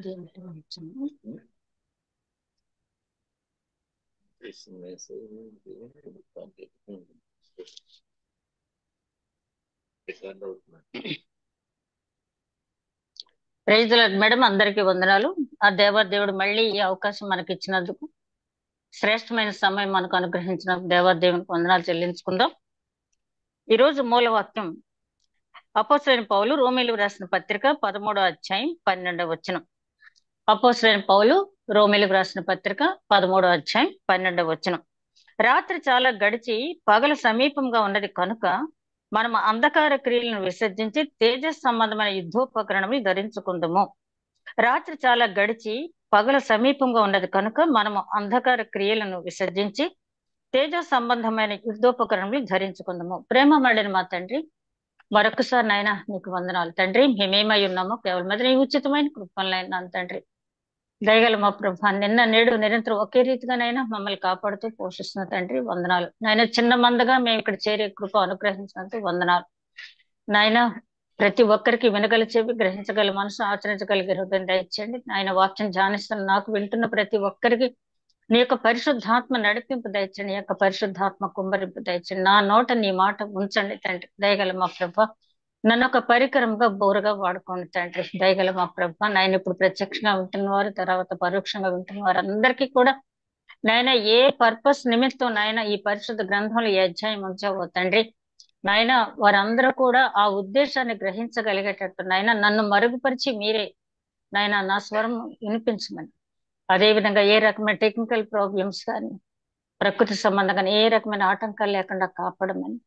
దీంట్లో ఉంచాను. Praise the lord madam, అందరికీ వందనాలు. ఆ దేవాదేవుడు మళ్ళీ ఈ అవకాశం మనకి ఇచ్చినందుకు, శ్రేష్టమైన సమయం మనకు అనుగ్రహించిన దేవాదేవునికి వందనాలు చెల్లించుకుందాం. ఈరోజు మూలవాక్యం అపోస్తలుడైన పౌలు రోమీయులకు రాసిన పత్రిక 13వ అధ్యాయం 12వ వచనం. అపోస్తలుడైన పౌలు రోమీయులకు రాసిన పత్రిక 13వ అధ్యాయం 12వ వచనం. రాత్రి చాలా గడిచి పగలు సమీపంగా ఉన్నది కనుక మనం అంధకార క్రియలను విసర్జించి తేజస్ సంబంధమైన యుద్ధోపకరణములు ధరించుకుందాము. రాత్రి చాలా గడిచి పగలు సమీపంగా ఉన్నది కనుక మనము అంధకార క్రియలను విసర్జించి తేజ సంబంధమైన యుద్ధోపకరణములు ధరించుకుందాము. ప్రేమ మళ్ళిన మా తండ్రి, మరొకసారి నాయన నీకు వందనాలు తండ్రి. మేమేమై ఉన్నామో కేవలం అది నీ ఉచితమైన కృపలైనా తండ్రి. దయగల మా ప్రభా, నిన్న నేడు నిరంతరం ఒకే రీతిగానైనా మమ్మల్ని కాపాడుతూ పోషిస్తున్న తండ్రి వందనాలు నాయన. చిన్న మందగా మేము ఇక్కడ చేరే కృప అనుగ్రహించినందుకు వందనాలు నాయన. ప్రతి ఒక్కరికి వినగల చెవి, గ్రహించగల మనసు, ఆచరించగలిగే హృదయం దయచేయండి నాయన. వాక్యం ధ్యానిస్తున్న నాకు, వింటున్న ప్రతి ఒక్కరికి నీ యొక్క పరిశుద్ధాత్మ నడిపింపు దయచండి, నీ యొక్క పరిశుద్ధాత్మ కుమ్మరింపు దయచండి. నా నోట నీ మాట ఉంచండి తండ్రి. దయగల మా ప్రభ, నన్ను ఒక పరికరంగా బోరుగా వాడుకోండి తండ్రి. దయగల మా ప్రభ, నాయన ఇప్పుడు ప్రత్యక్షంగా వింటున్న వారు, తర్వాత పరోక్షంగా వింటున్న వారు అందరికీ కూడా నాయన ఏ పర్పస్ నిమిత్తం నాయన ఈ పరిశుద్ధ గ్రంథంలో ఈ అధ్యాయం ఉంచావో తండ్రి, నాయన వారందరూ కూడా ఆ ఉద్దేశాన్ని గ్రహించగలిగేటట్టు నాయన నన్ను మరుగుపరిచి మీరే నాయన నా స్వరం వినిపించమని, అదేవిధంగా ఏ రకమైన టెక్నికల్ ప్రాబ్లమ్స్ కానీ ప్రకృతి సంబంధంగా ఏ రకమైన ఆటంకాలు లేకుండా కాపాడమని,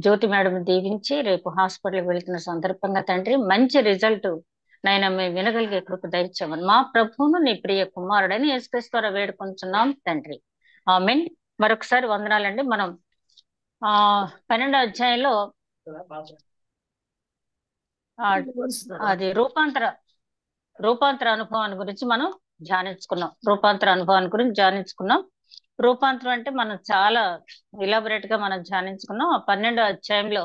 జ్యోతి మేడం దీవించి రేపు హాస్పిటల్కి వెళ్తున్న సందర్భంగా తండ్రి మంచి రిజల్ట్ నాయన మేము వినగలిగే కృప దయచేయమని మా ప్రభువును నీ ప్రియ కుమారుడని యేసుక్రీస్తు ద్వారా వేడుకొంచున్నాం తండ్రి, ఆమేన్. మరొకసారి వందనాలండి. మనం 12వ అధ్యాయంలో అది రూపాంతర అనుభవాన్ని గురించి మనం ధ్యానించుకున్నాం. రూపాంతరం అంటే మనం చాలా ఎలాబొరేట్ గా మనం ధ్యానించుకున్నాం. 12వ అధ్యాయంలో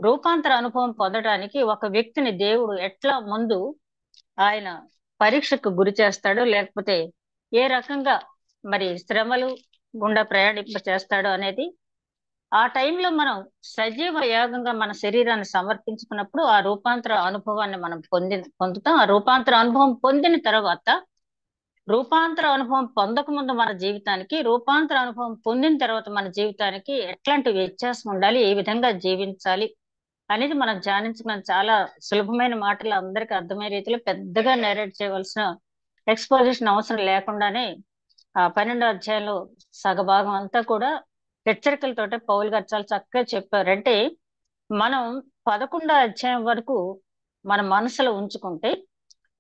రూపాంతర అనుభవం పొందడానికి ఒక వ్యక్తిని దేవుడు ఎట్లా ముందు ఆయన పరీక్షకు గురి చేస్తాడో, లేకపోతే ఏ రకంగా మరి శ్రమలు గుండా ప్రయాణింప చేస్తాడో అనేది ఆ టైంలో మనం సజీవ యాగంగా మన శరీరాన్ని సమర్పించుకున్నప్పుడు ఆ రూపాంతర అనుభవాన్ని మనం పొందుతాం. ఆ రూపాంతర అనుభవం పొందిన తర్వాత రూపాంతర అనుభవం పొందక ముందు మన జీవితానికి, రూపాంతర అనుభవం పొందిన తర్వాత మన జీవితానికి ఎట్లాంటి వ్యత్యాసం ఉండాలి, ఏ విధంగా జీవించాలి అనేది మనం ధ్యానించుకున్న చాలా సులభమైన మాటలు అందరికీ అర్థమయ్యే రీతిలో పెద్దగా నేరేట్ చేయవలసిన ఎక్స్పోజిషన్ అవసరం లేకుండానే 12వ అధ్యాయంలో సగభాగం అంతా కూడా హెచ్చరికలతోటే పౌలు గారు చాలా చక్కగా చెప్పారు. అంటే మనం 11వ అధ్యాయం వరకు మన మనసులో ఉంచుకుంటే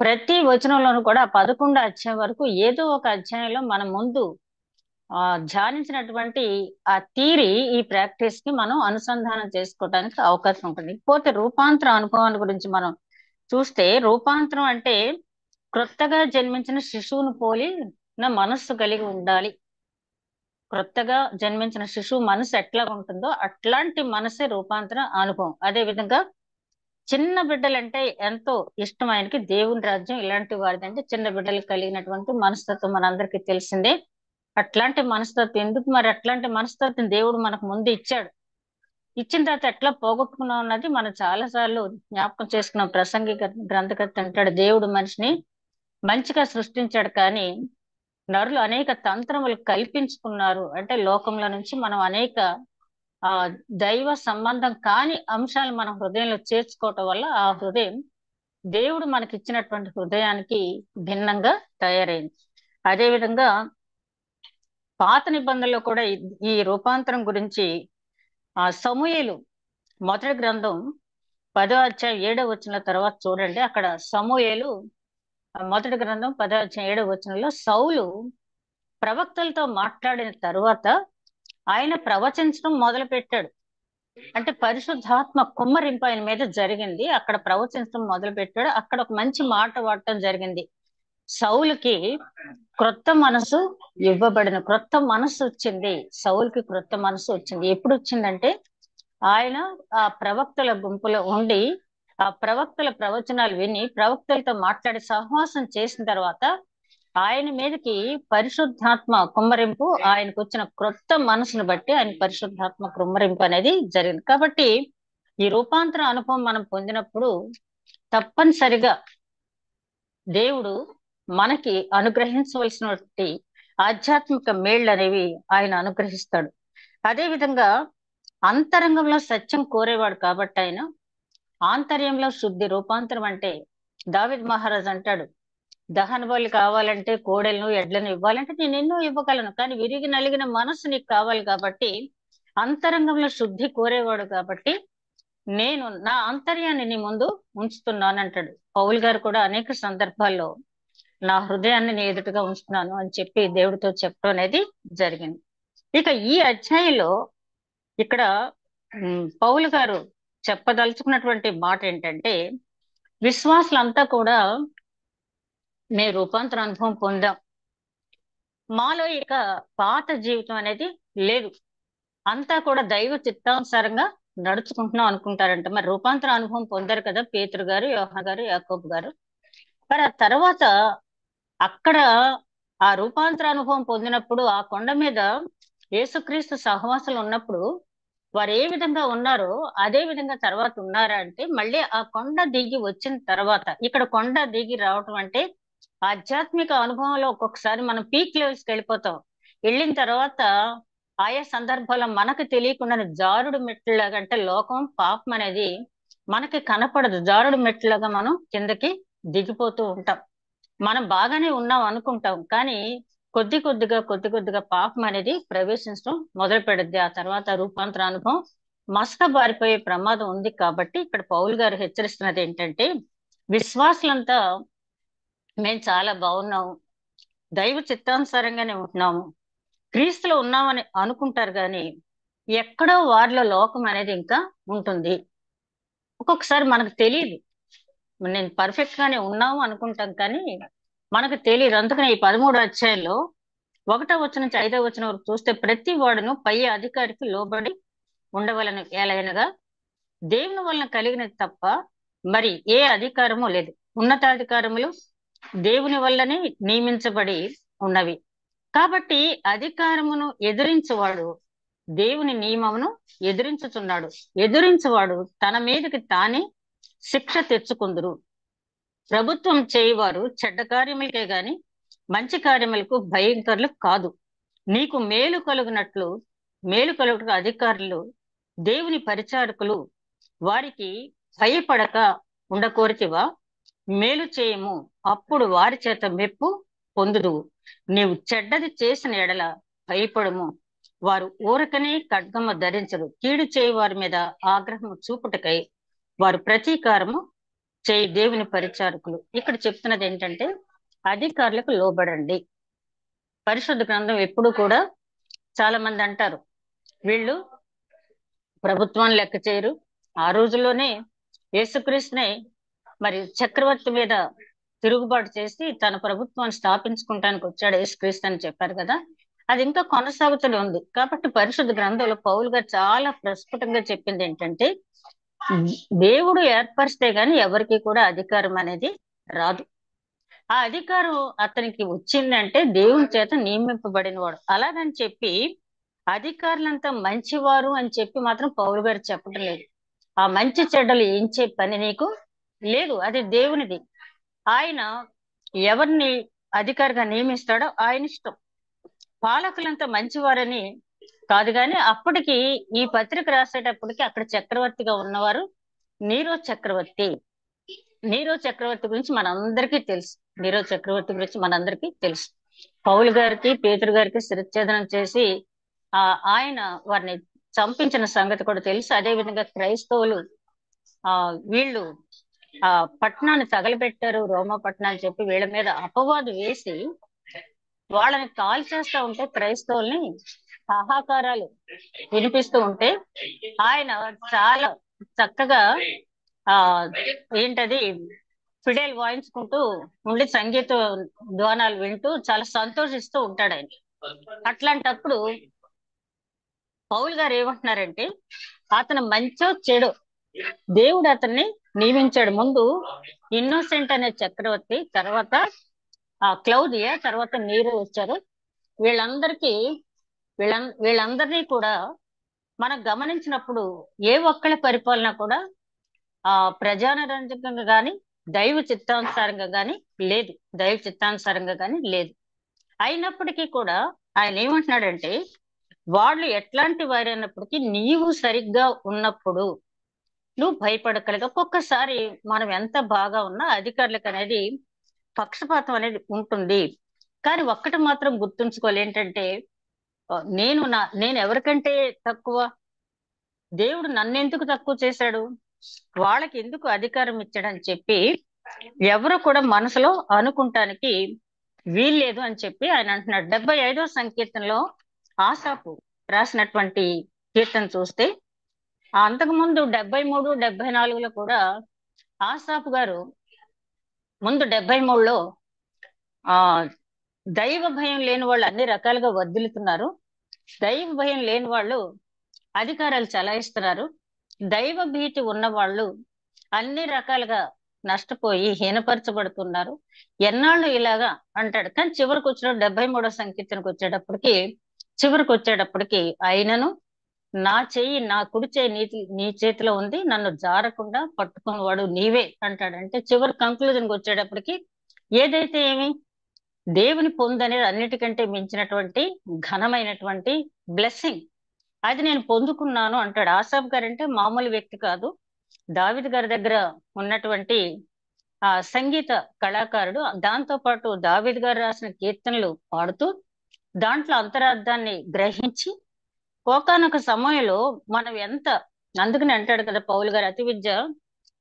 ప్రతి వచనంలోనూ కూడా 11వ అధ్యాయం వరకు ఏదో ఒక అధ్యాయంలో మన ముందు ధ్యానించినటువంటి ఆ థియరీ, ఈ ప్రాక్టీస్ కి మనం అనుసంధానం చేసుకోవడానికి అవకాశం ఉంటుంది. ఇకపోతే రూపాంతర అనుభవాన్ని గురించి మనం చూస్తే, రూపాంతరం అంటే క్రొత్తగా జన్మించిన శిశువును పోలి నా మనస్సు కలిగి ఉండాలి. క్రొత్తగా జన్మించిన శిశువు మనసు ఎట్లా ఉంటుందో అట్లాంటి మనసే రూపాంతర అనుభవం. అదే విధంగా చిన్న బిడ్డలంటే ఎంతో ఇష్టం ఆయనకి, దేవుని రాజ్యం ఇలాంటి వారిదంటే చిన్న బిడ్డలు కలిగినటువంటి మనస్తత్వం మనందరికీ తెలిసిందే. అట్లాంటి మనస్తత్వం ఎందుకు, మరి అట్లాంటి మనస్తత్వం దేవుడు మనకు ముందు ఇచ్చాడు. ఇచ్చిన తర్వాత ఎట్లా పోగొట్టుకున్నాం అన్నది మనం చాలా సార్లు జ్ఞాపకం చేసుకున్నాం. ప్రసంగి గ్రంథకర్త అంటాడు, దేవుడు మనిషిని మంచిగా సృష్టించాడు, కానీ నరులు అనేక తంత్రములు కల్పించుకున్నారు. అంటే లోకంలో నుంచి మనం అనేక దైవ సంబంధం కాని అంశాలు మన హృదయంలో చేర్చుకోవటం వల్ల ఆ హృదయం దేవుడు మనకి ఇచ్చినటువంటి హృదయానికి భిన్నంగా తయారైంది. అదేవిధంగా పాత నిబంధనలో కూడా ఈ రూపాంతరం గురించి సమూయేలు మొదటి గ్రంథం 10వ అధ్యాయం 7వ వచనం తర్వాత చూడండి. అక్కడ సమూయేలు మొదటి గ్రంథం 10వ అధ్యాయం 7వ వచనంలో సౌలు ప్రవక్తలతో మాట్లాడిన తరువాత ఆయన ప్రవచించడం మొదలు పెట్టాడు. అంటే పరిశుద్ధాత్మ కుమ్మరింపు ఆయన మీద జరిగింది. అక్కడ ప్రవచించడం మొదలు పెట్టాడు. అక్కడ ఒక మంచి మాట వాడటం జరిగింది. సౌలుకి క్రొత్త మనసు ఇవ్వబడిన, క్రొత్త మనసు వచ్చింది. సౌలుకి క్రొత్త మనసు వచ్చింది. ఎప్పుడు వచ్చిందంటే ఆయన ఆ ప్రవక్తల గుంపులో ఉండి ఆ ప్రవక్తల ప్రవచనాలు విని ప్రవక్తలతో మాట్లాడి సహవాసం చేసిన తర్వాత ఆయన మీదకి పరిశుద్ధాత్మ కుమ్మరింపు, ఆయనకు వచ్చిన క్రొత్త మనసును బట్టి ఆయన పరిశుద్ధాత్మ కుమ్మరింపు అనేది జరిగింది. కాబట్టి ఈ రూపాంతర అనుభవం మనం పొందినప్పుడు తప్పనిసరిగా దేవుడు మనకి అనుగ్రహించవలసినటువంటి ఆధ్యాత్మిక మేళ్ళు అనేవి ఆయన అనుగ్రహిస్తాడు. అదే విధంగా అంతరంగంలో సత్యం కోరేవాడు కాబట్టి ఆయన ఆంతర్యంలో శుద్ధి, రూపాంతరం అంటే దావీద్ మహారాజ్ అంటాడు, దహన బలి కావాలంటే కోడెలను ఎడ్లను ఇవ్వాలంటే నేను ఎన్నో ఇవ్వగలను, కానీ విరిగి నలిగిన మనసు నీకు కావాలి కాబట్టి అంతరంగంలో శుద్ధి కోరేవాడు కాబట్టి నేను నా ఆంతర్యాన్ని నీ ముందు ఉంచుతున్నాను అంటాడు. పౌలు గారు కూడా అనేక సందర్భాల్లో నా హృదయాన్ని నీ ఎదుటగా ఉంచుతున్నాను అని చెప్పి దేవుడితో చెప్పడం అనేది జరిగింది. ఇక ఈ అధ్యాయంలో ఇక్కడ పౌలు గారు చెప్పదలుచుకున్నటువంటి మాట ఏంటంటే, విశ్వాసులంతా కూడా మేము రూపాంతర అనుభవం పొందాం, మాలో ఇక పాత జీవితం అనేది లేదు, అంతా కూడా దైవ చిత్తానుసారంగా నడుచుకుంటున్నాం అనుకుంటారంట. మరి రూపాంతర అనుభవం పొందారు కదా పేతురు గారు, యోహాను గారు, యాకోబు గారు. మరి ఆ తర్వాత అక్కడ ఆ రూపాంతర అనుభవం పొందినప్పుడు ఆ కొండ మీద యేసుక్రీస్తు సహవాసాలు ఉన్నప్పుడు వారు ఏ విధంగా ఉన్నారో అదే విధంగా తర్వాత ఉన్నారా అంటే, మళ్ళీ ఆ కొండ దిగి వచ్చిన తర్వాత, ఇక్కడ కొండ దిగి రావటం అంటే ఆధ్యాత్మిక అనుభవంలో ఒక్కొక్కసారి మనం పీక్ లెవెల్స్ కి వెళ్ళిపోతాం. వెళ్ళిన తర్వాత ఆయా సందర్భాల్లో మనకు తెలియకుండా జారుడు మెట్లులాగా, అంటే లోకం పాపం అనేది మనకి కనపడదు, జారుడు మెట్లులాగా మనం కిందకి దిగిపోతూ ఉంటాం. మనం బాగానే ఉన్నాం అనుకుంటాం, కానీ కొద్ది కొద్దిగా పాపం అనేది ప్రవేశించడం మొదలు పెడుద్ది. ఆ తర్వాత రూపాంతర అనుభవం మసక బారిపోయే ప్రమాదం ఉంది. కాబట్టి ఇక్కడ పౌలు గారు హెచ్చరిస్తున్నది ఏంటంటే, విశ్వాసులంతా మేము చాలా బాగున్నాము, దైవ చిత్తానుసారంగానే ఉంటున్నాము, క్రీస్తులో ఉన్నామని అనుకుంటారు, కానీ ఎక్కడో వారిలో లోకం అనేది ఇంకా ఉంటుంది. ఒక్కొక్కసారి మనకు తెలియదు, నేను పర్ఫెక్ట్ గానే ఉన్నాము అనుకుంటాం, కానీ మనకు తెలియదు. అందుకని ఈ 13వ అధ్యాయంలో 1వ వచనం నుంచి 5వ వచనం వరకు చూస్తే, ప్రతి వాడును పై అధికారికి లోబడి ఉండవలను, ఎలాగనగా దేవుని వలన కలిగినది తప్ప మరి ఏ అధికారము లేదు, ఉన్నతాధికారములు దేవుని వల్లనే నియమించబడి ఉన్నవి. కాబట్టి అధికారమును ఎదిరించువాడు దేవుని నియమమును ఎదిరించుచున్నాడు, ఎదిరించువాడు తన మీదకి తానే శిక్ష తెచ్చుకుందురు. ప్రభుత్వం చేయవారు చెడ్డ కార్యములకే గాని మంచి కార్యములకు భయంకరులు కాదు. నీకు మేలు కలుగునట్లు మేలు కలుగుట అధికారులు దేవుని పరిచారకులు వారికి భయపడక ఉండకోరితివా? మేలు చేయము, అప్పుడు వారి చేత మెప్పు పొందుదువు. నీవు చెడ్డది చేసిన ఎడల భయపడము, వారు ఊరకనే ఖడ్గము ధరించరు. కీడు చేయి వారి మీద ఆగ్రహము చూపుటకై వారు ప్రతీకారము చేయి దేవుని పరిచారకులు. ఇక్కడ చెప్తున్నది ఏంటంటే, అధికారులకు లోబడండి. పరిశుద్ధ గ్రంథం ఎప్పుడు కూడా చాలా మంది అంటారు వీళ్ళు ప్రభుత్వాన్ని లెక్క చేయరు. ఆ రోజుల్లోనే యేసుక్రీస్తునే మరి చక్రవర్తి మీద తిరుగుబాటు చేసి తన ప్రభుత్వాన్ని స్థాపించుకుంటానికి వచ్చాడు యేసుక్రీస్తు అని చెప్పారు కదా, అది ఇంకా కొనసాగుతూనే ఉంది. కాబట్టి పరిశుద్ధ గ్రంథంలో పౌలు గారు చాలా ప్రస్ఫుటంగా చెప్పింది ఏంటంటే, దేవుడు ఏర్పరిస్తే గాని ఎవరికి కూడా అధికారం అనేది రాదు. ఆ అధికారం అతనికి వచ్చిందంటే దేవుని చేత నియమింపబడిన వాడు. అలాగని చెప్పి అధికారులంతా మంచివారు అని చెప్పి మాత్రం పౌలు గారు చెప్పడం లేదు. ఆ మంచి చెడ్డలు ఏంచే పని నీకు లేదు, అది దేవునిది. ఆయన ఎవరిని అధికారిగా నియమిస్తాడో ఆయన ఇష్టం. పాలకులంతా మంచివారని కాదు, కానీ అప్పటికి ఈ పత్రిక రాసేటప్పటికి అక్కడ చక్రవర్తిగా ఉన్నవారు నీరో చక్రవర్తి. నీరో చక్రవర్తి గురించి మనందరికీ తెలుసు. నీరో చక్రవర్తి గురించి మనందరికీ తెలుసు. పౌలు గారికి పేతురు గారికి శిరచ్ఛేదనం చేసి ఆయన వారిని చంపించిన సంగతి కూడా తెలుసు. అదే విధంగా క్రైస్తవులు వీళ్ళు ఆ పట్టణాన్ని తగలబెట్టారు, రోమా పట్టణాన్ని చెప్పి వీళ్ళ మీద అపవాదు వేసి వాళ్ళని కాల్ చేస్తా ఉంటే క్రైస్తవుల్ని హాహాకారాలు వినిపిస్తూ ఉంటే ఆయన చాలా చక్కగా ఏంటది ఫిడేల్ వాయించుకుంటూ ఉండి సంగీత ధ్వానాలు వింటూ చాలా సంతోషిస్తూ ఉంటాడు ఆయన. అట్లాంటప్పుడు పౌలు గారు ఏమంటున్నారంటే, అతను మంచో చెడో దేవుడు అతన్ని నియమించాడు. ముందు ఇన్నోసెంట్ అనే చక్రవర్తి, తర్వాత క్లౌదియా, తర్వాత నీరు వచ్చారు. వీళ్ళందరికీ వీళ్ళందరినీ కూడా మనం గమనించినప్పుడు ఏ ఒక్కళ్ళ పరిపాలన కూడా ప్రజానరంజకంగా గాని దైవ చిత్తానుసారంగా గాని లేదు. దైవ చిత్తానుసారంగా గాని లేదు. అయినప్పటికీ కూడా ఆయన ఏమంటున్నాడంటే, వాళ్ళు ఎట్లాంటి వారు అన్నప్పటికీ నీవు సరిగ్గా ఉన్నప్పుడు నువ్వు భయపడగలగా. ఒక్కొక్కసారి మనం ఎంత బాగా ఉన్నా అధికారులకు అనేది పక్షపాతం అనేది ఉంటుంది. కానీ ఒక్కటి మాత్రం గుర్తుంచుకోవాలి, ఏంటంటే నేను ఎవరికంటే తక్కువ? దేవుడు నన్నెందుకు తక్కువ చేశాడు? వాళ్ళకి ఎందుకు అధికారం ఇచ్చాడని చెప్పి ఎవరు కూడా మనసులో అనుకుంటానికి వీల్లేదు అని చెప్పి ఆయన అంటున్నాడు. 75వ సంకీర్తనలో ఆసాపు రాసినటువంటి కీర్తన చూస్తే, అంతకుముందు 73, 74లో కూడా ఆసాపు గారు ముందు 73లో ఆ దైవ భయం లేని వాళ్ళు అన్ని రకాలుగా వర్ధిల్లుతున్నారు, దైవ భయం లేని వాళ్ళు అధికారాలు చలాయిస్తున్నారు, దైవ భీతి ఉన్న వాళ్ళు అన్ని రకాలుగా నష్టపోయి హీనపరచబడుతున్నారు, ఎన్నాళ్ళు ఇలాగా అంటాడు. కానీ చివరికి వచ్చిన 73వ సంకీర్తనకు వచ్చేటప్పటికి అయినను నా చెయ్యి, నా కుడి చెయ్యి నీ చేతిలో ఉంది, నన్ను జారకుండా పట్టుకున్నవాడు నీవే అంటాడు. అంటే చివరి కంక్లూజన్కి వచ్చేటప్పటికి ఏదైతే ఏమి దేవుని పొందనేది అన్నిటికంటే మించినటువంటి ఘనమైనటువంటి బ్లెస్సింగ్, అది నేను పొందుకున్నాను అంటాడు. ఆసాఫ్ గారు అంటే మామూలు వ్యక్తి కాదు. దావీదు గారి దగ్గర ఉన్నటువంటి సంగీత కళాకారుడు. దాంతో పాటు దావీదు గారు రాసిన కీర్తనలు పాడుతూ దాంట్లో అంతరార్థాన్ని గ్రహించి ఒకానొక సమయంలో మనం అందుకని అంటాడు కదా పౌలు గారు, అతి విద్య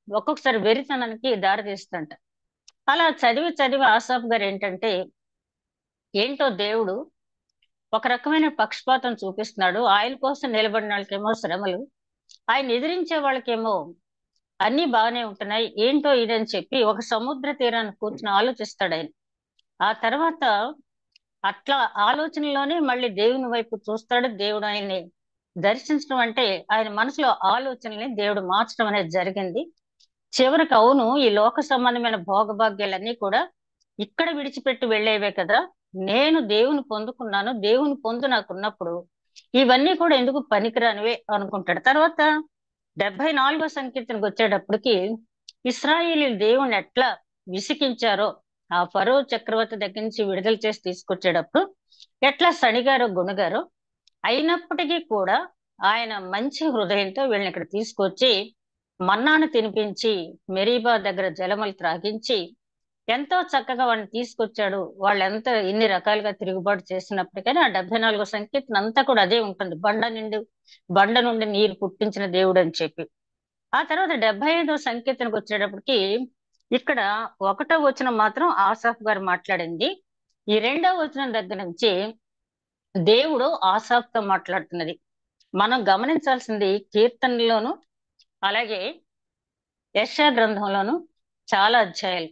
ఒక్కొక్కసారి వెరితనానికి దారితీస్తుంట. అలా చదివి ఆసాఫ్ గారు ఏంటో దేవుడు ఒక రకమైన పక్షపాతం చూపిస్తున్నాడు. ఆయన కోసం నిలబడిన వాళ్ళకేమో శ్రమలు, ఆయన ఎదిరించే వాళ్ళకేమో అన్ని బాగానే ఉంటున్నాయి, ఏంటో ఇదని చెప్పి ఒక సముద్ర తీరాన్ని కూర్చుని ఆలోచిస్తాడు ఆయన. ఆ తర్వాత అట్లా ఆలోచనలోనే మళ్ళీ దేవుని వైపు చూస్తాడు. దేవుడు ఆయన్ని దర్శించడం అంటే ఆయన మనసులో ఆలోచనల్ని దేవుడు మార్చడం అనేది జరిగింది. చివరికి అవును, ఈ లోక సంబంధమైన భోగభాగ్యాలన్నీ కూడా ఇక్కడ విడిచిపెట్టి వెళ్ళేవే కదా, నేను దేవుని పొందుకున్నాను, దేవుని పొందు నాకున్నప్పుడు ఇవన్నీ కూడా ఎందుకు పనికిరానివే అనుకుంటాడు. తర్వాత 74వ సంకీర్తనకు వచ్చేటప్పటికి ఇశ్రాయేలీయులు దేవుని ఎట్లా విసికించారో, ఆ ఫరో చక్రవర్తి దగ్గర నుంచి విడుదల చేసి తీసుకొచ్చేటప్పుడు ఎట్లా సణిగారో గుణగారో, అయినప్పటికీ కూడా ఆయన మంచి హృదయంతో వీళ్ళని ఇక్కడ తీసుకొచ్చి మన్నాను తినిపించి మెరీబా దగ్గర జలములు త్రాగించి ఎంతో చక్కగా వాళ్ళని తీసుకొచ్చాడు. వాళ్ళు ఇన్ని రకాలుగా తిరుగుబాటు చేసినప్పటికీ ఆ 74వ సంకీర్తన అంతా కూడా అదే ఉంటుంది, బండ నుండి నీరు పుట్టించిన దేవుడు అని చెప్పి. ఆ తర్వాత 75వ సంకీర్తనకు వచ్చేటప్పటికి ఇక్కడ 1వ వచనం మాత్రం ఆసాఫ్ గారు మాట్లాడింది. ఈ 2వ వచనం దగ్గర నుంచి దేవుడు ఆసాఫ్తో మాట్లాడుతున్నది. మనం గమనించాల్సింది కీర్తనలోను అలాగే యెషయా గ్రంథంలోను చాలా అధ్యాయాలు,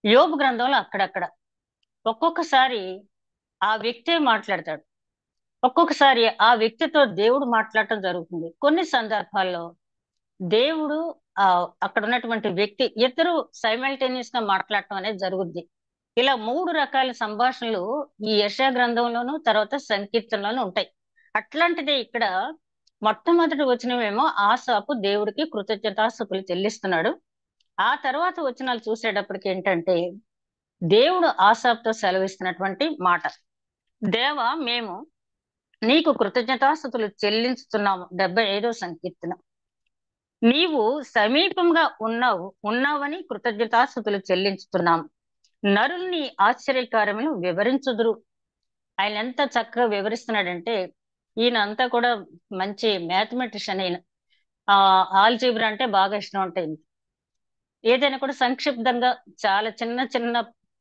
యోబు గ్రంథంలో అక్కడక్కడ ఒక్కొక్కసారి ఆ వ్యక్తే మాట్లాడతాడు, ఒక్కొక్కసారి ఆ వ్యక్తితో దేవుడు మాట్లాడటం జరుగుతుంది. కొన్ని సందర్భాల్లో దేవుడు అక్కడ ఉన్నటువంటి వ్యక్తి ఇద్దరు సైమల్టేనియస్ గా మాట్లాడటం అనేది జరుగుద్ది. ఇలా 3 రకాల సంభాషణలు ఈ యెషయా గ్రంథంలోను తర్వాత సంకీర్తనలోనూ ఉంటాయి. అట్లాంటిదే ఇక్కడ మొట్టమొదటి వచనమేమో ఆసాపు దేవుడికి కృతజ్ఞతాస్తుతులు చెల్లిస్తున్నాడు. ఆ తర్వాత వచనాలు చూసేటప్పటికి దేవుడు ఆసాపుతో సెలవిస్తున్నటువంటి మాట, దేవా మేము నీకు కృతజ్ఞతాస్తుతులు చెల్లించుతున్నాము. 75వ సంకీర్తన, నీవు సమీపంగా ఉన్నావని కృతజ్ఞతాస్తుతులు చెల్లించుతున్నాము. నరుల్ని ఆశ్చర్యకార్యములు వివరించుదురు. ఆయన ఎంత చక్కగా వివరిస్తున్నాడంటే, ఈయన అంతా కూడా మంచి మ్యాథమెటిషియన్. అయిన ఆల్జీబ్రా అంటే బాగా ఇష్టం ఉంటుంది. ఏదైనా కూడా సంక్షిప్తంగా చాలా చిన్న చిన్న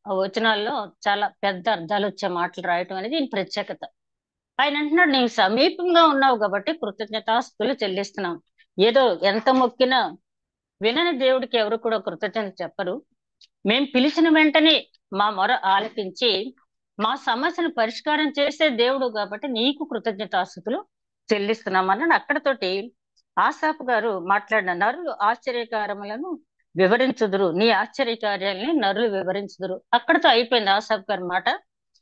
వచనాల్లో చాలా పెద్ద అర్థాలు వచ్చే మాటలు రాయటం అనేది ఈయన ప్రత్యేకత. ఆయన అంటున్నాడు, నీవు సమీపంగా ఉన్నావు కాబట్టి కృతజ్ఞతాస్తుతులు చెల్లిస్తున్నాం. ఏదో ఎంత మొక్కినా వినని దేవుడికి ఎవరు కూడా కృతజ్ఞత చెప్పరు. మేం పిలిచిన వెంటనే మా మొర ఆలకించి మా సమస్యను పరిష్కారం చేసే దేవుడు కాబట్టి నీకు కృతజ్ఞతాస్తుతులు చెల్లిస్తున్నాం అన్నాడు. అక్కడతోటి ఆసాపు గారు మాట్లాడిన నరులు ఆశ్చర్యకారములను వివరించుదురు, నీ ఆశ్చర్యకార్యాలని నరులు వివరించుదురు. అక్కడతో అయిపోయింది ఆసాపు గారి మాట.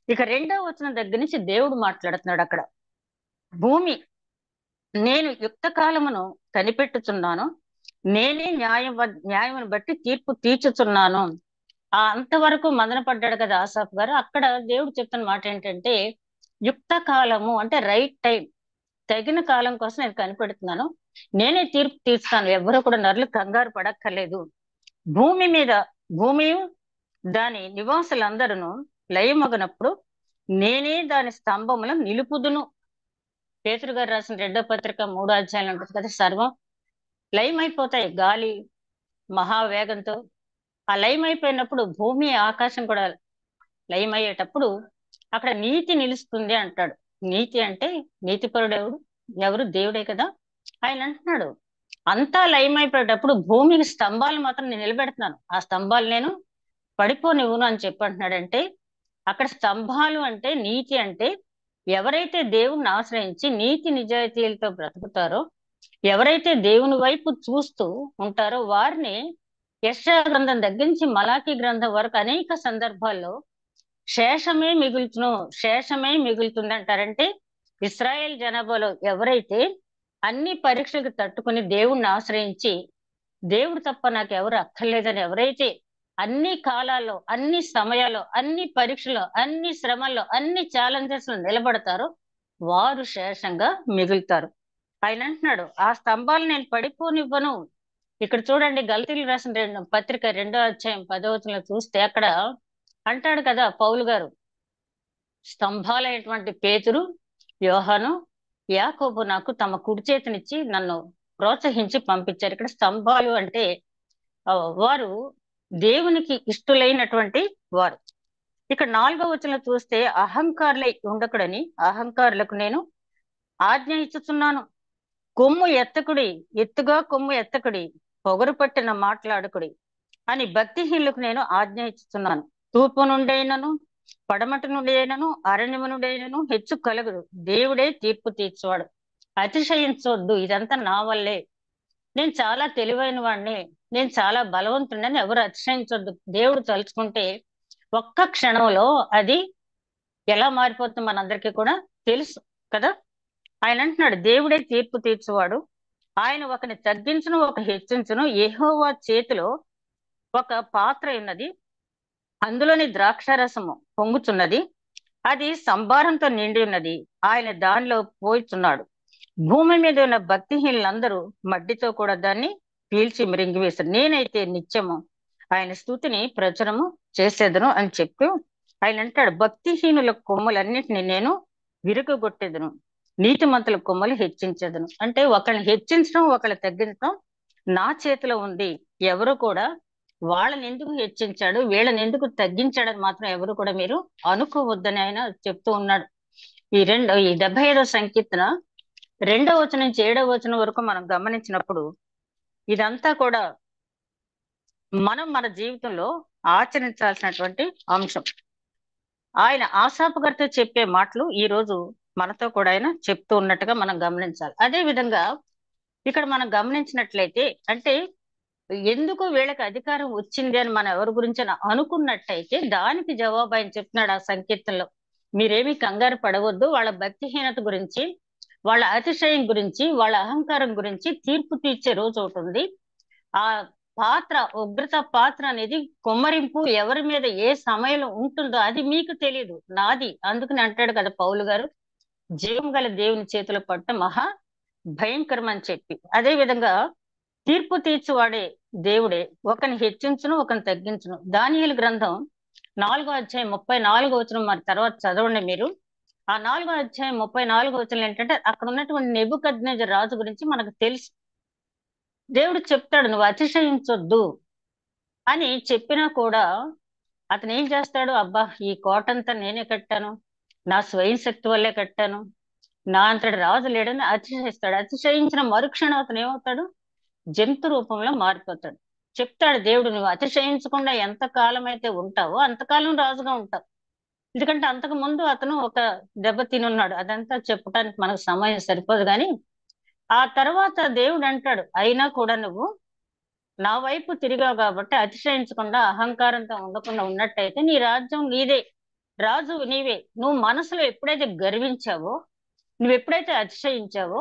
ఇక రెండవ వచనం దగ్గర నుంచి దేవుడు మాట్లాడుతున్నాడు అక్కడ. భూమి, నేను యుక్త కాలమును కనిపెట్టుచున్నాను, నేనే న్యాయమును బట్టి తీర్పు తీర్చుచున్నాను. ఆ అంతవరకు మదన పడ్డాడు కదా ఆసాఫ్ గారు. అక్కడ దేవుడు చెప్తున్న మాట ఏంటంటే, యుక్త కాలము అంటే రైట్ టైం, తగిన కాలం కోసం నేను కనిపెడుతున్నాను, నేనే తీర్పు తీర్చుతాను, ఎవరు కూడా నరులు కంగారు పడక్కర్లేదు. భూమి మీద, భూమి దాని నివాసులందరూ లయమగనప్పుడు నేనే దాని స్తంభములను నిలుపుదును. పేతురు గారు రాసిన 2వ పత్రిక 3వ అధ్యాయంలో ఉంటుంది కదా, సర్వం లయమైపోతాయి గాలి మహావేగంతో. ఆ లయమైపోయినప్పుడు భూమి ఆకాశం కూడా లయమయ్యేటప్పుడు అక్కడ నీతి నిలుస్తుంది అంటాడు. నీతి అంటే నీతిపరుడు ఎవడు? ఎవరు? దేవుడే కదా. ఆయన అంటున్నాడు, అంతా లయమైపోయేటప్పుడు భూమికి స్తంభాలు మాత్రం నేను నిలబెడుతున్నాను, ఆ స్తంభాలు నేను పడిపోనివ్వను అని చెప్పి అంటున్నాడంటే, అక్కడ స్తంభాలు అంటే నీతి అంటే ఎవరైతే దేవుణ్ణి ఆశ్రయించి నీతి నిజాయితీలతో బ్రతుకుతారో, ఎవరైతే దేవుని వైపు చూస్తూ ఉంటారో వారిని యెషయా గ్రంథం దగ్గర నుంచి మలాకీ గ్రంథం వరకు అనేక సందర్భాల్లో శేషమే మిగులుతును, శేషమే మిగులుతుంది అంటారంటే, ఇశ్రాయేల్ జనాభాలో ఎవరైతే అన్ని పరీక్షలకు తట్టుకుని దేవుణ్ణి ఆశ్రయించి దేవుడు తప్ప నాకు ఎవరు అక్కర్లేదని ఎవరైతే అన్ని కాలాల్లో, అన్ని సమయాల్లో, అన్ని పరీక్షల్లో, అన్ని శ్రమల్లో, అన్ని ఛాలెంజెస్ లో నిలబడతారో వారు శేషంగా మిగులుతారు. ఆయన అంటున్నాడు, ఆ స్తంభాలు నేను పడిపోనివ్వను. ఇక్కడ చూడండి, గలతీయులకు రాసిన పత్రిక 2వ అధ్యాయం 10వ వచనంలో చూస్తే అక్కడ అంటాడు కదా పౌలు గారు, స్తంభాలైనటువంటి పేతురు, యోహాను, యాకోబు నాకు తమ కుడి చేతినిచ్చి నన్ను ప్రోత్సహించి పంపించారు. ఇక్కడ స్తంభాలు అంటే వారు దేవునికి ఇష్టలైనటువంటి వారు. ఇక్కడ 4వ వచనంలో చూస్తే అహంకారులై ఉండకుడని అహంకారులకు నేను ఆజ్ఞ ఇచ్చుచున్నాను, కొమ్ము ఎత్తకుడి, ఎత్తుగా కొమ్ము ఎత్తకుడి, పొగరు పట్టిన మాట్లాడుకుడి అని భక్తిహీనులకు నేను ఆజ్ఞ ఇచ్చుతున్నాను. తూర్పు నుండైనను, పడమటి నుండి అయినను, అరణ్యము నుండి అయినను హెచ్చు కలుగుడు, దేవుడే తీర్పు తీర్చువాడు. అతిశయించవద్దు, ఇదంతా నా వల్లే, నేను చాలా తెలివైన వాడిని, నేను చాలా బలవంతుడని ఎవరు అతిశయించొద్దు. దేవుడు తలుచుకుంటే ఒక్క క్షణంలో అది ఎలా మారిపోతుందో మనందరికీ కూడా తెలుసు కదా. ఆయన అంటున్నాడు, దేవుడే తీర్పు తీర్చువాడు, ఆయన ఒకని తగ్గించును ఒక హెచ్చించును. యెహోవా చేతిలో ఒక పాత్ర ఉన్నది, అందులోని ద్రాక్షారసము పొంగుచున్నది, అది సంభారంతో నిండి ఉన్నది, ఆయన దానిలో పోయిచున్నాడు. భూమి మీద ఉన్న భక్తిహీనులందరూ మడ్డితో కూడా దాన్ని పీల్చి మిరింగివేశారు, నేనైతే నిత్యము ఆయన స్తుతిని ప్రచురము చేసేదను అని చెప్పి ఆయన అంటాడు, భక్తిహీనుల కొమ్ములన్నిటిని నేను విరుగగొట్టేదను, నీతిమంతుల కొమ్ములు హెచ్చించేదను. అంటే ఒకళ్ళని హెచ్చించడం ఒకళ్ళని తగ్గించడం నా చేతిలో ఉంది. ఎవరు కూడా వాళ్ళని ఎందుకు హెచ్చించాడు, వీళ్ళని ఎందుకు తగ్గించాడని మాత్రం ఎవరు కూడా మీరు అనుకోవద్దని ఆయన చెప్తూ ఉన్నాడు. ఈ 75వ సంకీర్తన 2వ వచనం నుంచి 7వ వచనం వరకు మనం గమనించినప్పుడు ఇదంతా కూడా మనం మన జీవితంలో ఆచరించాల్సినటువంటి అంశం. ఆయన ఆసాపు గారితో చెప్పే మాటలు ఈ రోజు మనతో కూడా ఆయన చెప్తూ ఉన్నట్టుగా మనం గమనించాలి. అదే విధంగా ఇక్కడ మనం గమనించినట్లయితే, అంటే ఎందుకు వీళ్ళకి అధికారం వచ్చింది అని మనం ఎవరి గురించి అనుకున్నట్టయితే దానికి జవాబు ఆయన చెప్తున్నాడు ఆ సంకీర్తనలో. మీరేమీ కంగారు పడవద్దు, వాళ్ళ భక్తిహీనత గురించి, వాళ్ళ అతిశయం గురించి, వాళ్ళ అహంకారం గురించి తీర్పు తీర్చే రోజు ఒకటి ఉంది. ఆ పాత్ర, ఉగ్రత పాత్ర అనేది కొమ్మరింపు ఎవరి మీద ఏ సమయంలో ఉంటుందో అది మీకు తెలియదు, నాది. అందుకని అంటాడు కదా పౌలు గారు, జీవం గల దేవుని చేతిలో పట్ట మహా భయంకరం అని చెప్పి. అదే విధంగా తీర్పు తీర్చువాడే దేవుడే, ఒకని హెచ్చించును ఒకని తగ్గించును. దానియేలు గ్రంథం 4వ అధ్యాయం 34వ వచనం మరి తర్వాత చదవండి మీరు. ఆ 4వ అధ్యాయం 34వ వచనం ఏంటంటే, అక్కడ ఉన్నటువంటి నెబుకద్నెజరు రాజు గురించి మనకు తెలుసు. దేవుడు చెప్తాడు, నువ్వు అతిశయించొద్దు అని చెప్పినా కూడా అతను ఏం చేస్తాడు, అబ్బా ఈ కోటంతా నేనే కట్టాను, నా స్వయం శక్తి వల్లే కట్టాను, నా అంతటి రాజు లేడని అతిశయిస్తాడు. అతిశయించిన మరుక్షణం అతను ఏమవుతాడు, జంతు రూపంలో మారిపోతాడు. చెప్తాడు దేవుడు, నువ్వు అతిశయించకుండా ఎంత కాలం అయితే ఉంటావో అంతకాలం రాజుగా ఉంటావు. ఎందుకంటే అంతకు ముందు అతను ఒక దెబ్బ తినున్నాడు. అదంతా చెప్పడానికి మనకు సమయం సరిపోదు. కానీ ఆ తర్వాత దేవుడు అంటాడు, అయినా కూడా నువ్వు నా వైపు తిరిగావు కాబట్టి అతిశయించకుండా అహంకారంతో ఉండకుండా ఉన్నట్టయితే నీ రాజ్యం నీదే, రాజు నీవే. నువ్వు మనసులో ఎప్పుడైతే గర్వించావో, నువ్వు ఎప్పుడైతే అతిశయించావో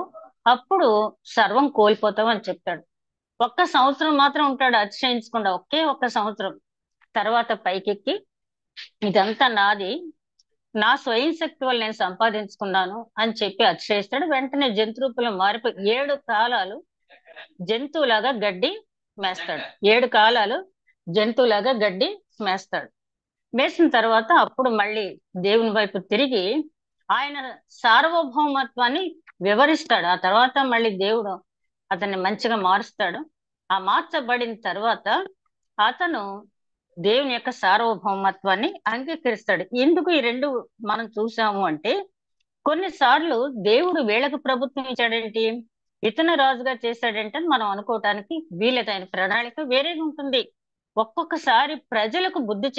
అప్పుడు సర్వం కోల్పోతావు అని చెప్తాడు. ఒక్క సంవత్సరం మాత్రం ఉంటాడు అతిశయించకుండా, ఒకే ఒక్క సంవత్సరం. తర్వాత పైకెక్కి ఇదంతా నాది, నా స్వయం శక్తి వల్ల నేను సంపాదించుకున్నాను అని చెప్పి అతిశయిస్తాడు. వెంటనే జంతు రూపంలో మారిపోయి 7 కాలాలు జంతువులాగా గడ్డి మేస్తాడు. 7 కాలాలు జంతువులాగా గడ్డి మేస్తాడు. వేసిన తర్వాత అప్పుడు మళ్ళీ దేవుని వైపు తిరిగి ఆయన సార్వభౌమత్వాన్ని వివరిస్తాడు. ఆ తర్వాత మళ్ళీ దేవుడు అతన్ని మంచిగా మారుస్తాడు. ఆ మార్చబడిన తర్వాత అతను దేవుని యొక్క సార్వభౌమత్వాన్ని అంగీకరిస్తాడు. ఎందుకు ఈ రెండు మనం చూసాము అంటే, కొన్నిసార్లు దేవుడు వీళ్ళకు ప్రభుత్వం ఇచ్చాడేంటి, ఇతను రాజుగా చేశాడంటే అని మనం అనుకోవటానికి వీలైతే ఆయన ప్రణాళిక వేరేగా ఉంటుంది. ఒక్కొక్కసారి ప్రజలకు బుద్ధి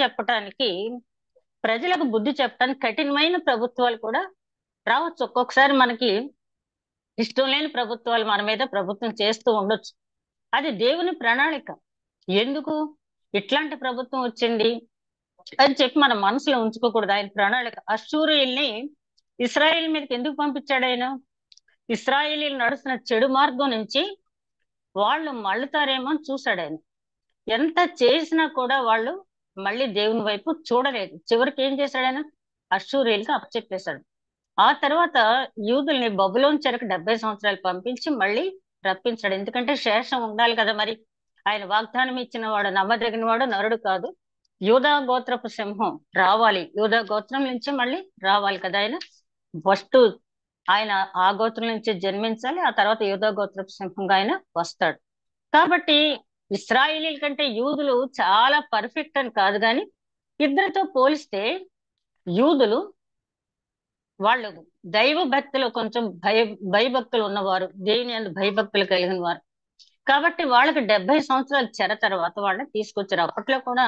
చెప్పడానికి కఠినమైన ప్రభుత్వాలు కూడా రావచ్చు. ఒక్కొక్కసారి మనకి ఇష్టం లేని ప్రభుత్వాలు మన మీద ప్రభుత్వం చేస్తూ ఉండొచ్చు. అది దేవుని ప్రణాళిక. ఎందుకు ఇట్లాంటి ప్రభుత్వం వచ్చింది అని చెప్పి మన మనసులో ఉంచుకోకూడదు. ఆయన ప్రణాళిక. అష్షూరీయుల్ని ఇస్రాయేల్ మీదకి ఎందుకు పంపించాడు ఆయన? ఇస్రాయేలీలు నడుస్తున్న చెడు మార్గం నుంచి వాళ్ళు మళ్ళుతారేమో అని చూశాడు ఆయన. ఎంత చేసినా కూడా వాళ్ళు మళ్ళీ దేవుని వైపు చూడలేదు. చివరికి ఏం చేశాడు ఆయన? అష్షూరీయులకి అప్పచెప్పేశాడు. ఆ తర్వాత యూదుల్ని బబులోను చెరకు 70 సంవత్సరాలు పంపించి మళ్ళీ రప్పించాడు. ఎందుకంటే శేషం ఉండాలి కదా మరి. ఆయన వాగ్దానం ఇచ్చిన వాడు నమ్మదగిన వాడు, నరుడు కాదు. యూదా గోత్రపు సింహం రావాలి, యూదా గోత్రం నుంచి మళ్ళీ రావాలి కదా ఆయన. ఫస్ట్ ఆయన ఆ గోత్రం నుంచి జన్మించాలి, ఆ తర్వాత యూదా గోత్రపు సింహంగా ఆయన వస్తాడు. కాబట్టి ఇశ్రాయేలీల కంటే యూదులు చాలా పర్ఫెక్ట్ అని కాదు, కానీ ఇద్దరితో పోలిస్తే యూదులు వాళ్ళు దైవ భక్తులు, కొంచెం భయభక్తులు ఉన్నవారు, దేవుని యందు భయభక్తులు కలిగిన వారు. కాబట్టి వాళ్ళకి 70 సంవత్సరాల చెర తర్వాత వాళ్ళని తీసుకొచ్చారు. అప్పట్లో కూడా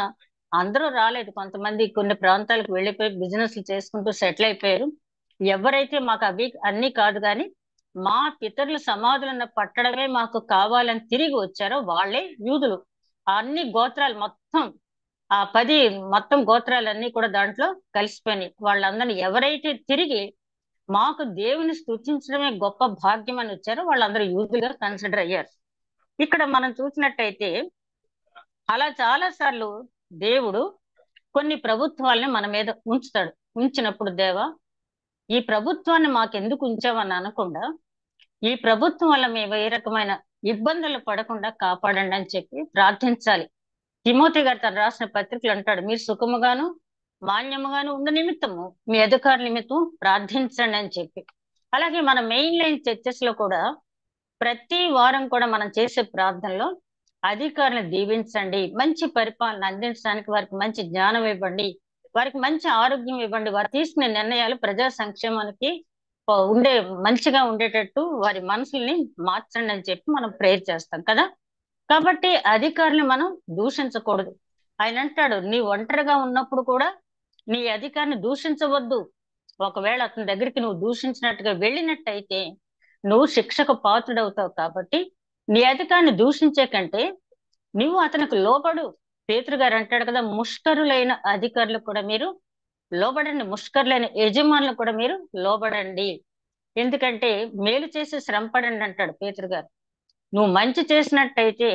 అందరూ రాలేదు. కొంతమంది కొన్ని ప్రాంతాలకు వెళ్ళిపోయి బిజినెస్లు చేసుకుంటూ సెటిల్ అయిపోయారు. ఎవరైతే మాకు అవి అన్ని కాదు కానీ మా పితరుల సమాధులున్న పట్టడమే మాకు కావాలని తిరిగి వచ్చారో వాళ్ళే యూదులు. అన్ని గోత్రాలు మొత్తం, ఆ 10 మొత్తం గోత్రాలన్నీ కూడా దాంట్లో కలిసిపోయినాయి. వాళ్ళందరినీ ఎవరైతే తిరిగి మాకు దేవుని స్తుతించడమే గొప్ప భాగ్యం అని వచ్చారో వాళ్ళందరూ యూదులుగా కన్సిడర్ అయ్యారు. ఇక్కడ మనం చూసినట్టయితే అలా చాలా సార్లు దేవుడు కొన్ని ప్రభుత్వాలని మన మీద ఉంచుతాడు. ఉంచినప్పుడు దేవా, ఈ ప్రభుత్వాన్ని మాకెందుకు ఉంచావని అనకుండా, ఈ ప్రభుత్వం వల్ల మేము ఏ రకమైన ఇబ్బందులు పడకుండా కాపాడండి అని చెప్పి ప్రార్థించాలి. తిమోతి గారు తను రాసిన పత్రికలు అంటాడు, మీరు సుఖముగాను మాన్యముగాను ఉన్న నిమిత్తము మీ అధికార నిమిత్తం ప్రార్థించండి అని చెప్పి. అలాగే మన మెయిన్ లైన్ చర్చెస్ లో కూడా ప్రతి వారం కూడా మనం చేసే ప్రార్థనలో అధికారులను దీవించండి, మంచి పరిపాలన అందించడానికి వారికి మంచి జ్ఞానం ఇవ్వండి, వారికి మంచి ఆరోగ్యం ఇవ్వండి, వారు తీసుకునే నిర్ణయాలు ప్రజా సంక్షేమానికి మంచిగా ఉండేటట్టు వారి మనసుల్ని మార్చండి అని చెప్పి మనం ప్రేయర్ చేస్తాం కదా. కాబట్టి అధికారులు మనం దూషించకూడదు. ఆయన అంటాడు, నీ ఒంటరిగా ఉన్నప్పుడు కూడా నీ అధికారిని దూషించవద్దు. ఒకవేళ అతని దగ్గరికి నువ్వు దూషించినట్టుగా వెళ్ళినట్టయితే నువ్వు శిక్షకు పాత్రుడవుతావు. కాబట్టి నీ అధికారిని దూషించే కంటే నువ్వు అతనికి లోబడు. పేతురు గారు అంటాడు కదా, ముష్కరులైన అధికారులు కూడా మీరు లోబడండి, ముష్కరులైన యజమానులు కూడా మీరు లోబడండి. ఎందుకంటే మేలు చేసి శ్రమపడండి అంటాడు పేతురు గారు. నువ్వు మంచి చేసినట్టయితే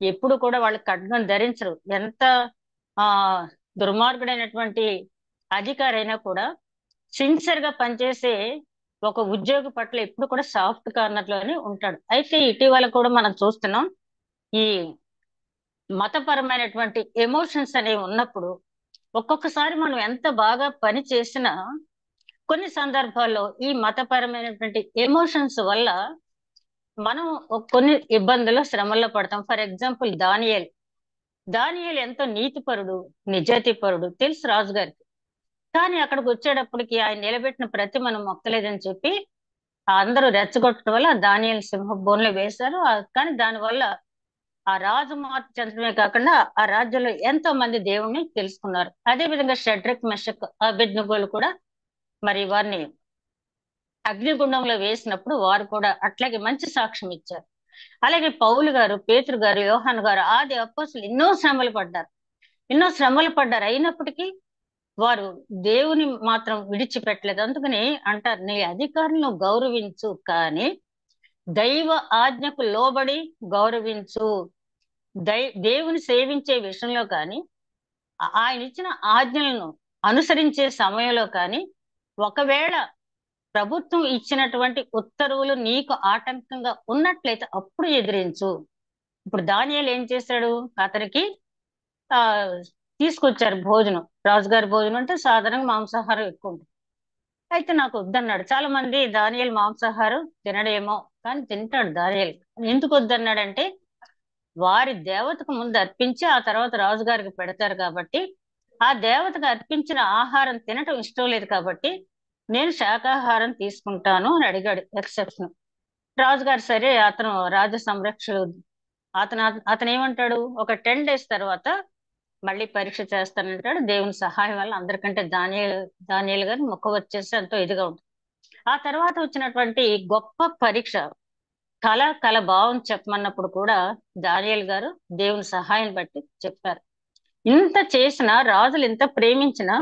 ఎప్పుడు కూడా వాళ్ళు ఖడ్గం ధరించరు. ఎంత ఆ దుర్మార్గుడైనటువంటి అధికారి అయినా కూడా సిన్సియర్ గా పనిచేసే ఒక ఉద్యోగి పట్ల ఎప్పుడు కూడా సాఫ్ట్ కార్నర్ లోనే ఉంటాడు. అయితే ఇటీవల కూడా మనం చూస్తున్నాం, ఈ మతపరమైనటువంటి ఎమోషన్స్ అనేవి ఉన్నప్పుడు ఒక్కొక్కసారి మనం ఎంత బాగా పని చేసినా కొన్ని సందర్భాల్లో ఈ మతపరమైనటువంటి ఎమోషన్స్ వల్ల మనం కొన్ని ఇబ్బందులు శ్రమల్లో పడతాం. ఫర్ ఎగ్జాంపుల్ దానియేలు ఎంతో నీతిపరుడు, నిజాయితీపరుడు తెలుసు రాజుగారికి. కానీ అక్కడికి వచ్చేటప్పటికి ఆయన నిలబెట్టిన ప్రతిమను మొక్కలేదని చెప్పి అందరూ రెచ్చగొట్టడం వల్ల దానియేలు సింహ బోన్లో వేశారు. కానీ దానివల్ల ఆ రాజు మార్పు చెందడమే కాకుండా ఆ రాజ్యంలో ఎంతో మంది దేవుణ్ణి తెలుసుకున్నారు. అదే విధంగా షడ్రక్ మెషక్ అబేద్నెగోలు కూడా మరి వారిని అగ్నిగుండంలో వేసినప్పుడు వారు కూడా అట్లాగే మంచి సాక్ష్యం ఇచ్చారు. అలాగే పౌలు గారు, పేతురు గారు, యోహాను గారు, ఆది అపోస్తులు ఎన్నో శ్రమలు పడ్డారు. అయినప్పటికీ వారు దేవుని మాత్రం విడిచిపెట్టలేదు. అందుకని అంటారు, నీ అధికారులను గౌరవించు, కానీ దైవ ఆజ్ఞకు లోబడి గౌరవించు. దేవుని సేవించే విషయంలో కానీ, ఆయన ఇచ్చిన ఆజ్ఞలను అనుసరించే సమయంలో కానీ, ఒకవేళ ప్రభుత్వం ఇచ్చినటువంటి ఉత్తర్వులు నీకు ఆటంకంగా ఉన్నట్లయితే అప్పుడు ఎదిరించు. ఇప్పుడు దానియేలు ఏం చేశాడు? అతనికి ఆ తీసుకొచ్చారు భోజనం, రాజుగారి భోజనం అంటే సాధారణంగా మాంసాహారం ఎక్కువ ఉంటుంది. అయితే నాకు వద్దన్నాడు. చాలా మంది దానియేలు మాంసాహారం తినడేమో, కానీ తింటాడు దానియేలు. ఎందుకు వద్దన్నాడంటే, వారి దేవతకు ముందు అర్పించి ఆ తర్వాత రాజుగారికి పెడతారు కాబట్టి, ఆ దేవతకు అర్పించిన ఆహారం తినటం ఇష్టం లేదు కాబట్టి నేను శాకాహారం తీసుకుంటాను అని అడిగాడు ఎక్సెప్షన్. రాజుగారు సరే, అతను రాజ సంరక్షకుడు, అతను ఏమంటాడు, ఒక 10 days తర్వాత మళ్ళీ పరీక్ష చేస్తానంటాడు. దేవుని సహాయం వల్ల అందరికంటే దానియేలు గారు ముఖ వచ్చేసి ఎంతో ఇదిగా ఉంటుంది. ఆ తర్వాత వచ్చినటువంటి గొప్ప పరీక్ష, కల భావం చెప్పమన్నప్పుడు కూడా దానియేలు గారు దేవుని సహాయం బట్టి చెప్పారు. ఇంత చేసినా, రాజులు ఇంత ప్రేమించినా,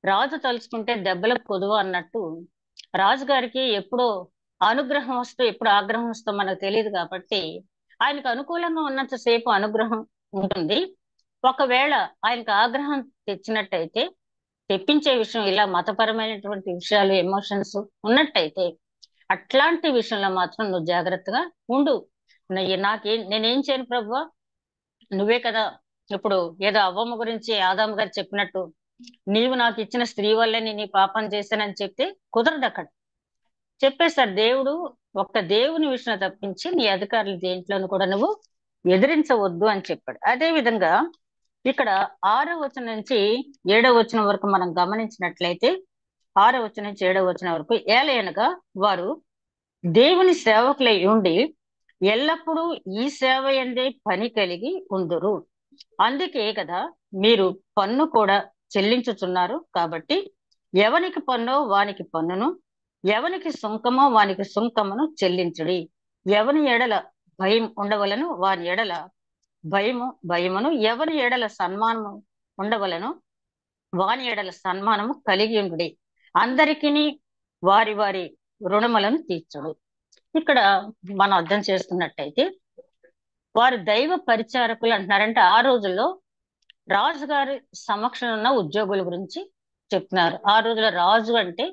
రాజు తలుచుకుంటే దెబ్బలకు కొదువు అన్నట్టు, రాజుగారికి ఎప్పుడో అనుగ్రహం వస్తూ ఎప్పుడు ఆగ్రహం వస్తూ మనకు తెలియదు కాబట్టి, ఆయనకు అనుకూలంగా ఉన్నంత సేపు అనుగ్రహం ఉంటుంది. ఒకవేళ ఆయనకు ఆగ్రహం తెచ్చినట్టయితే, తెప్పించే విషయం ఇలా మతపరమైనటువంటి విషయాలు, ఎమోషన్స్ ఉన్నట్టయితే, అట్లాంటి విషయంలో మాత్రం నువ్వు జాగ్రత్తగా ఉండు. నేనేం చేయను ప్రభువా, నువ్వే కదా. ఇప్పుడు ఏదో అవ్వమ్మ గురించి ఆదాము గారు చెప్పినట్టు, నీవు నాకు ఇచ్చిన స్త్రీ వల్లే నేను ఈ పాపం చేశానని చెప్తే కుదరదు. అక్కడ చెప్పేశారు, దేవుడు ఒక్క దేవుని విషయం తప్పించి నీ అధికారులు దేంట్లోనూ కూడా నువ్వు ఎదిరించవద్దు అని చెప్పాడు. అదే విధంగా ఇక్కడ 6వ వచనం నుంచి 7వ వచనం వరకు మనం గమనించినట్లయితే, 6వ వచనం నుంచి 7వ వచనం వరకు, ఏలయనగా వారు దేవుని సేవకులై ఉండి ఎల్లప్పుడూ ఈ సేవ యందే పని కలిగి ఉందురు. అందుకే కదా మీరు పన్ను కూడా చెల్లించుచున్నారు. కాబట్టి ఎవనికి పన్నో వానికి పన్నును, ఎవనికి సుంకమో వానికి సుంకమును చెల్లించుడి. ఎవని ఎడల భయం ఉండవలను వాని ఎడల భయమును, ఎవని ఎడల సన్మానము ఉండవలను వాని ఎడల సన్మానము కలిగి ఉండుడి. అందరికిని వారి వారి రుణములను తీర్చుడు. ఇక్కడ మనం అర్థం చేసుకున్నట్టయితే, వారు దైవ పరిచారకులు అంటున్నారంటే, ఆ రోజుల్లో రాజుగారి సమక్షంలో ఉన్న ఉద్యోగుల గురించి చెప్తున్నారు. ఆ రోజుల్లో రాజు అంటే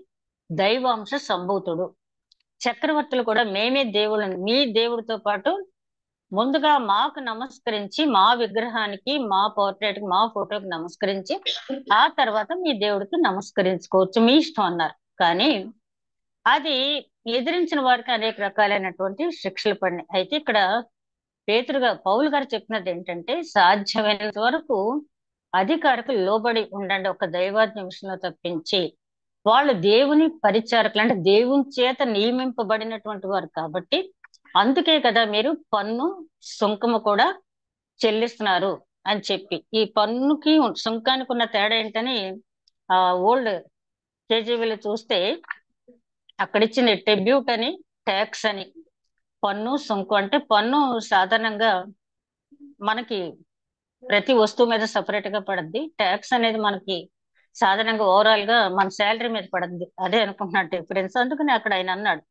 దైవాంశ సంభూతుడు. చక్రవర్తులు కూడా మేమే దేవుడు, మీ దేవుడితో పాటు ముందుగా మాకు నమస్కరించి, మా విగ్రహానికి, మా పోర్ట్రేట్ కి, మా ఫోటోకి నమస్కరించి ఆ తర్వాత మీ దేవుడికి నమస్కరించుకోవచ్చు, మీ ఇష్టం అన్నారు. కానీ అది ఎదిరించిన వారికి అనేక రకాలైనటువంటి శిక్షలు పడినాయి. అయితే ఇక్కడ పౌలు గారు చెప్పినది ఏంటంటే, సాధ్యమైనంత వరకు అధికారికి లోబడి ఉండండి ఒక దైవాజ్ఞ విషయంలో తప్పించి. వాళ్ళు దేవుని పరిచారకులు, అంటే దేవుని చేత నియమింపబడినటువంటి వారు కాబట్టి, అందుకే కదా మీరు పన్ను సుంకము కూడా చెల్లిస్తున్నారు అని చెప్పి. ఈ పన్నుకి సుంకానికి ఉన్న తేడా ఏంటని ఓల్డ్ కేజీవీలో చూస్తే అక్కడ ఇచ్చింది ట్రిబ్యూట్ అని, ట్యాక్స్ అని. పన్ను సుంకు అంటే, పన్ను సాధారణంగా మనకి ప్రతి వస్తువు మీద సపరేట్ గా పడద్ది. ట్యాక్స్ అనేది మనకి సాధారణంగా ఓవరాల్ గా మన శాలరీ మీద పడద్ది. అదే అనుకుంటున్నాను డిఫరెన్స్. అందుకని అక్కడ ఆయన అన్నాడు,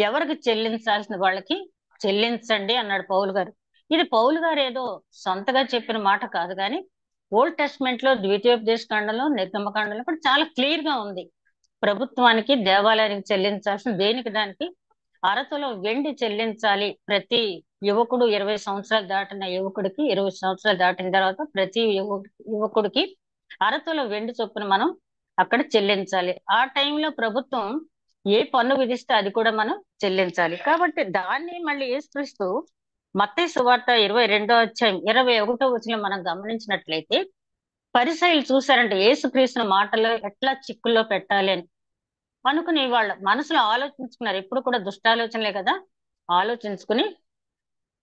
ఎవరికి చెల్లించాల్సిన వాళ్ళకి చెల్లించండి అన్నాడు పౌలు గారు. ఇది పౌలు గారు ఏదో సొంతగా చెప్పిన మాట కాదు, కానీ ఓల్డ్ టెస్ట్మెంట్ లో ద్వితీయోపదేశ కాండంలో, నిర్గమకాండంలో కూడా చాలా క్లియర్ గా ఉంది. ప్రభుత్వానికి, దేవాలయానికి చెల్లించాల్సిన దేనికి దానికి అరతులో వెండి చెల్లించాలి. ప్రతి యువకుడు 20 సంవత్సరాలు దాటిన యువకుడికి, 20 సంవత్సరాలు దాటిన తర్వాత ప్రతి యువకుడికి అరతులో వెండి చొప్పున మనం అక్కడ చెల్లించాలి. ఆ టైంలో ప్రభుత్వం ఏ పన్ను విధిస్తే అది కూడా మనం చెల్లించాలి. కాబట్టి దాన్ని మళ్ళీ యేసుక్రీస్తు మత్తయి సువార్త 22వ అధ్యాయం 21వ వచనం మనం గమనించినట్లయితే, పరిసయ్యులు చూశారంటే యేసుక్రీస్తుని మాటలో ఎట్లా చిక్కుల్లో పెట్టాలి అని అనుకుని వాళ్ళ మనసులో ఆలోచించుకున్నారు. ఎప్పుడు కూడా దుష్టాలోచనలే కదా, ఆలోచించుకుని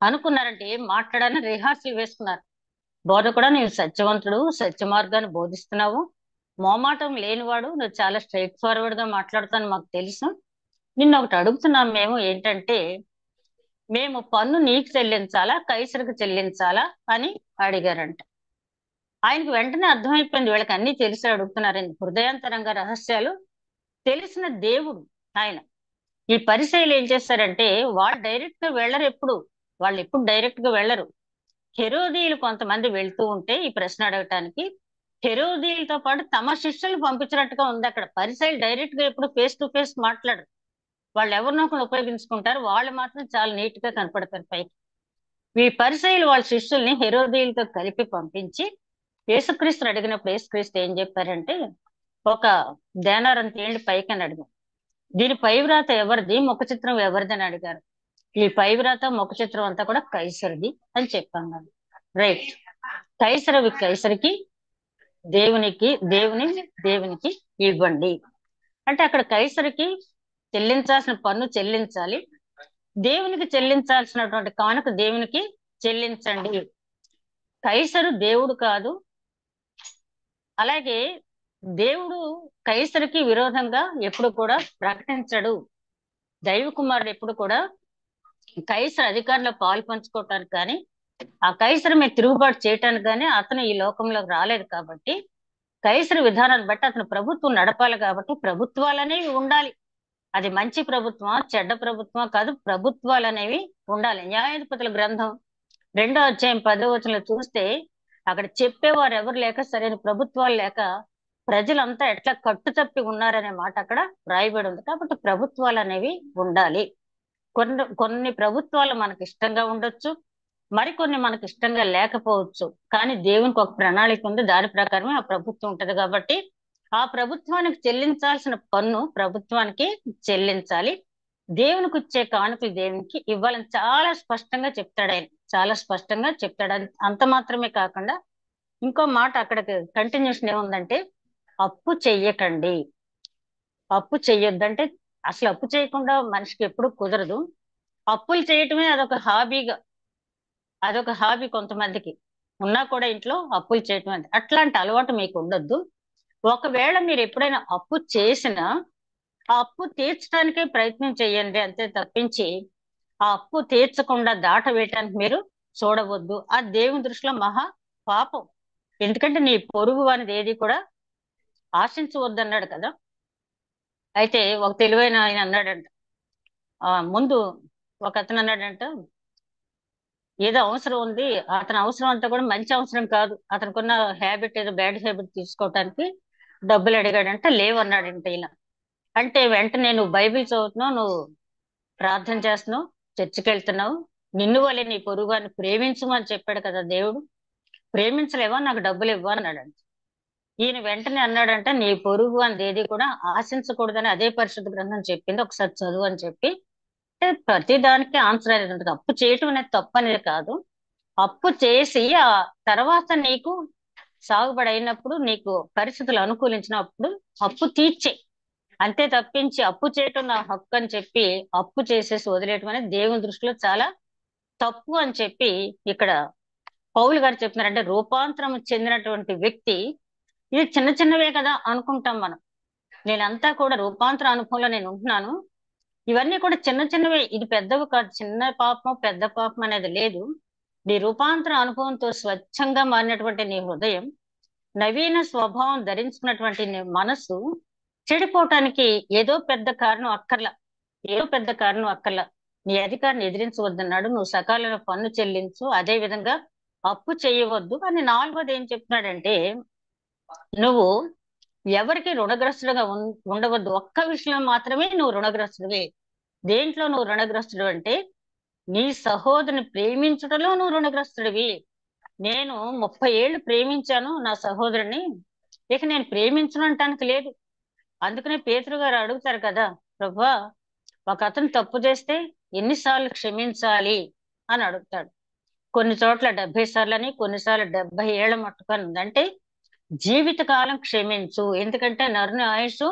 అనుకున్నారంటే ఏం మాట్లాడాలని రిహార్సల్ వేసుకున్నారు. బోధ కూడా, నీవు సత్యవంతుడు, సత్య మార్గాన్ని బోధిస్తున్నావు, మోమాటం లేనివాడు, నువ్వు చాలా స్ట్రైట్ ఫార్వర్డ్ గా మాట్లాడుతాను మాకు తెలుసు, నిన్న ఒకటి అడుగుతున్నాం మేము ఏంటంటే, మేము పన్ను నీకు చెల్లించాలా కైసరుకు చెల్లించాలా అని అడిగారంట. ఆయనకు వెంటనే అర్థమైపోయింది వీళ్ళకి అన్ని తెలిసి అడుగుతున్నారని. హృదయాంతరంగ రహస్యాలు తెలిసిన దేవుడు ఆయన. ఈ పరిసయ్యులు ఏం చేస్తారంటే, వాళ్ళు డైరెక్ట్ గా వెళ్ళరు ఎప్పుడు. వాళ్ళు ఎప్పుడు డైరెక్ట్ గా వెళ్ళరు. హెరోదీయులు కొంతమంది వెళ్తూ ఉంటే ఈ ప్రశ్న అడగటానికి, హెరోదీయులతో పాటు తమ శిష్యులు పంపించినట్టుగా ఉంది అక్కడ. పరిసయ్యులు డైరెక్ట్ గా ఎప్పుడు ఫేస్ టు ఫేస్ మాట్లాడరు. వాళ్ళు ఎవరినో ఒకరు ఉపయోగించుకుంటారు. వాళ్ళు మాత్రం చాలా నీట్ గా కనపడతారు పైకి. ఈ పరిసయ్యులు వాళ్ళ శిష్యుల్ని హెరోదీయులతో కలిపి పంపించి యేసుక్రీస్తుని అడిగినప్పుడు యేసుక్రీస్తు ఏం చెప్పారంటే, ఒక దేనారం తీయండి పైకి అని అడిగారు. దీని పైవ్రాత ఎవరిది, ముఖ చిత్రం ఎవరిది అని అడిగారు. ఈ పైవ్రాత ముఖ చిత్రం అంతా కూడా కైసరిది అని చెప్పాను. రైట్. కైసరవి కైసరికి, దేవునికి ఇవ్వండి అంటే అక్కడ కైసరికి చెల్లించాల్సిన పన్ను చెల్లించాలి, దేవునికి చెల్లించాల్సినటువంటి కానుక దేవునికి చెల్లించండి. కైసరు దేవుడు కాదు. అలాగే దేవుడు కైసరికి విరోధంగా ఎప్పుడు కూడా ప్రకటించడు. దైవ కుమారుడు ఎప్పుడు కూడా కైసర్ అధికారంలో పాలు పంచుకోవటానికి కానీ, ఆ కైసర్ మీద తిరుగుబాటు చేయటానికి కానీ అతను ఈ లోకంలోకి రాలేదు. కాబట్టి కైసర్ విధానాన్ని బట్టి అతను ప్రభుత్వం నడపాలి. కాబట్టి ప్రభుత్వాలు అనేవి ఉండాలి. అది మంచి ప్రభుత్వమా చెడ్డ ప్రభుత్వమా కాదు, ప్రభుత్వాలు అనేవి ఉండాలి. న్యాయాధిపతుల గ్రంథం 2వ అధ్యాయం 10వ వచనంలో చూస్తే అక్కడ చెప్పేవారు ఎవరు లేక, సరైన ప్రభుత్వాలు లేక ప్రజలంతా ఎట్లా కట్టుతప్పి ఉన్నారనే మాట అక్కడ రాయబడి ఉంది. కాబట్టి ప్రభుత్వాలు అనేవి ఉండాలి. కొన్ని ప్రభుత్వాలు మనకి ఇష్టంగా ఉండొచ్చు, మరికొన్ని మనకి ఇష్టంగా లేకపోవచ్చు. కానీ దేవునికి ఒక ప్రణాళిక ఉంది, దాని ప్రకారమే ఆ ప్రభుత్వం ఉంటది. కాబట్టి ఆ ప్రభుత్వానికి చెల్లించాల్సిన పన్ను ప్రభుత్వానికి చెల్లించాలి. దేవునికి వచ్చే కానుకలు దేవునికి ఇవ్వాలని చాలా స్పష్టంగా చెప్తాడు ఆయన. చాలా స్పష్టంగా చెప్తాడు. అంత మాత్రమే కాకుండా ఇంకో మాట అక్కడ కంటిన్యూషన్ ఏముందంటే, అప్పు చెయ్యకండి. అప్పు చెయ్యొద్దంటే అసలు అప్పు చేయకుండా మనిషికి ఎప్పుడు కుదరదు. అప్పులు చేయటమే అదొక హాబీ కొంతమందికి ఉన్నా కూడా ఇంట్లో అప్పులు చేయటం అంటే అట్లాంటి అలవాటు మీకు ఉండొద్దు. ఒకవేళ మీరు ఎప్పుడైనా అప్పు చేసినా ఆ అప్పు తీర్చడానికే ప్రయత్నం చేయండి, అంతే తప్పించి ఆ అప్పు తీర్చకుండా దాట వేయటానికి మీరు చూడవద్దు. ఆ దేవుని దృష్టిలో మహా పాపం. ఎందుకంటే నీ పొరుగు అనేది ఏది కూడా ఆశించవద్దు అన్నాడు కదా. అయితే ఒక తెలివైన ఆయన అన్నాడంట, ముందు ఒక అతను అన్నాడంట, ఏదో అవసరం ఉంది, అతని అవసరం అంతా కూడా మంచి అవసరం కాదు, అతనికున్న హ్యాబిట్ ఏదో బ్యాడ్ హ్యాబిట్ తీసుకోవటానికి డబ్బులు అడిగాడంట. లేవన్నాడంట ఇలా. అంటే వెంటనే నువ్వు బైబిల్ చదువుతున్నావు, నువ్వు ప్రార్థన చేస్తున్నావు, చర్చికి వెళ్తున్నావు, నిన్ను వల్లే నీ పొరుగువాన్ని ప్రేమించమని చెప్పాడు కదా దేవుడు, ప్రేమించలేవా, నాకు డబ్బులు ఇవ్వు అన్నాడంట. ఈయన వెంటనే అన్నాడంట, నీ పొరుగు అని ఏది కూడా ఆశించకూడదని అదే పరిశుద్ధ గ్రంథం చెప్పింది, ఒకసారి చదువు అని చెప్పి. ప్రతి దానికి ఆన్సర్ అనేది ఉంటుంది. అప్పు చేయటం అనేది తప్పు అనేది కాదు. అప్పు చేసి ఆ తర్వాత నీకు సాగుబడి అయినప్పుడు, నీకు పరిస్థితులు అనుకూలించినప్పుడు అప్పు తీర్చే, అంతే తప్పించి అప్పు చేయటం నా హక్కు అని చెప్పి అప్పు చేసేసి వదిలేయటం అనేది దేవుని దృష్టిలో చాలా తప్పు అని చెప్పి ఇక్కడ పౌలు గారు చెప్తున్నారంటే, రూపాంతరం చెందినటువంటి వ్యక్తి ఇది చిన్న చిన్నవే కదా అనుకుంటాం మనం. నేనంతా కూడా రూపాంతర అనుభవంలో నేను ఉంటున్నాను, ఇవన్నీ కూడా చిన్న చిన్నవే, ఇది పెద్దవి కాదు. చిన్న పాపం పెద్ద పాపం అనేది లేదు. నీ రూపాంతర అనుభవంతో స్వచ్ఛంగా మారినటువంటి నీ హృదయం, నవీన స్వభావం ధరించుకున్నటువంటి నీ మనసు చెడిపోవటానికి ఏదో పెద్ద కారణం అక్కర్లా. నీ అధికారిని ఎదిరించవద్దన్నాడు. నువ్వు సకాలంలో పన్ను చెల్లించు, అదే విధంగా అప్పు చేయవద్దు అని. 4వది ఏం చెప్తున్నాడంటే, నువ్వు ఎవరికి రుణగ్రస్తుడుగా ఉండవద్దు. ఒక్క విషయంలో మాత్రమే నువ్వు రుణగ్రస్తుడివి. దేంట్లో నువ్వు రుణగ్రస్తుడు అంటే, నీ సహోదరుని ప్రేమించుటలో నువ్వు రుణగ్రస్తుడివి. నేను 30 ఏళ్ళు ప్రేమించాను నా సహోదరుని, ఇక నేను ప్రేమించను అంటానికి లేదు. అందుకనే పేతురు గారు అడుగుతారు కదా, ప్రభువా ఒక అతను తప్పు చేస్తే ఎన్నిసార్లు క్షమించాలి అని అడుగుతాడు. కొన్ని చోట్ల 70 సార్లు అని, కొన్నిసార్లు 70 ఏళ్ల మట్టుకని ఉందంటే జీవితకాలం క్షమించు. ఎందుకంటే నరుని ఆయుష్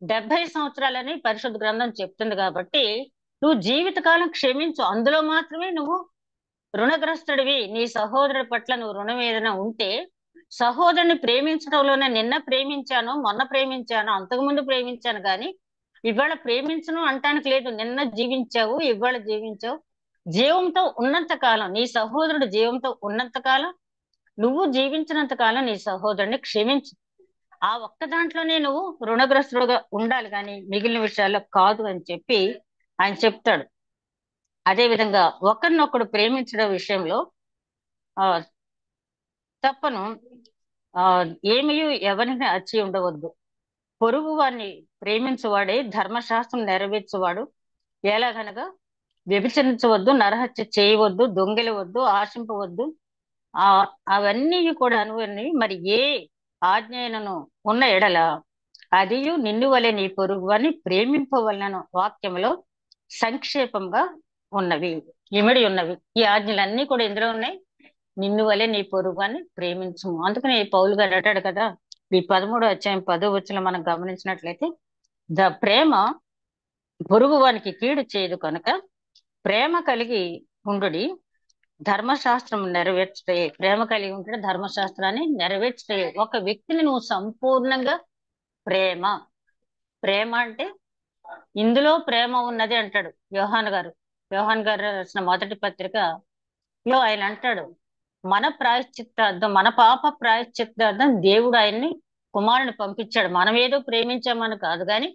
70 సంవత్సరాలని పరిశుద్ధ గ్రంథం చెప్తుంది. కాబట్టి నువ్వు జీవితకాలం క్షమించు, అందులో మాత్రమే నువ్వు రుణగ్రస్తుడివి. నీ సహోదరుడి పట్ల నువ్వు రుణం ఏదైనా ఉంటే, సహోదరుని ప్రేమించడంలోనే నిన్న ప్రేమించాను, మొన్న ప్రేమించాను, అంతకుముందు ప్రేమించాను, కానీ ఇవాళ ప్రేమించను అంటానికి లేదు. నిన్న జీవించావు, ఇవాళ జీవించావు. జీవంతో ఉన్నంత కాలం, నీ సహోదరుడు జీవంతో ఉన్నంత కాలం, నువ్వు జీవించినంత కాలం నీ సహోదరుని క్షమించు. ఆ ఒక్క దాంట్లోనే నువ్వు రుణగ్రస్తుడుగా ఉండాలి, కానీ మిగిలిన విషయాల్లో కాదు అని చెప్పి ఆయన చెప్తాడు. అదే విధంగా ఒకరినొకడు ప్రేమించడం విషయంలో ఆ తప్పను ఆ ఏమీ ఎవరిని అచ్చి ఉండవద్దు. పొరుగు వారిని ప్రేమించువాడే ధర్మశాస్త్రం నెరవేర్చువాడు. ఎలాగనగా వ్యభిచరించవద్దు, నరహత్య చేయవద్దు, దొంగిలవద్దు, ఆశింపవద్దు. ఆ అవన్నీ కూడా అనువని మరి ఏ ఆజ్ఞను ఉన్న ఎడల అదియు నిన్ను వలె నీ పొరుగు అని ప్రేమింపవలన వాక్యంలో సంక్షేపంగా ఉన్నవి, ఇమిడి ఉన్నవి. ఈ ఆజ్ఞలన్నీ కూడా ఇందులో ఉన్నాయి. నిన్ను వలె నీ పొరుగు అని ప్రేమించము. అందుకని పౌలు గారు అంటాడు కదా, ఈ 13వ అధ్యాయం 10వ వచనం మనం గమనించినట్లయితే, ప్రేమ పొరుగు వానికి కీడు చేయదు కనుక ప్రేమ కలిగి ఉండుడి, ధర్మశాస్త్రం నెరవేర్చే. ప్రేమ కలిగి ఉంటే ధర్మశాస్త్రాన్ని నెరవేర్చే. ఒక వ్యక్తిని నువ్వు సంపూర్ణంగా ప్రేమ ప్రేమ అంటే ఇందులో ప్రేమ ఉన్నది అంటాడు యోహాన్ గారు రాసిన మొదటి పత్రికలో ఆయన అంటాడు, మన ప్రాయశ్చిత్తార్థం, మన పాప ప్రాయశ్చిత్తార్థం దేవుడు ఆయన్ని కుమారుని పంపించాడు. మనం ఏదో ప్రేమించామని కాదు, కానీ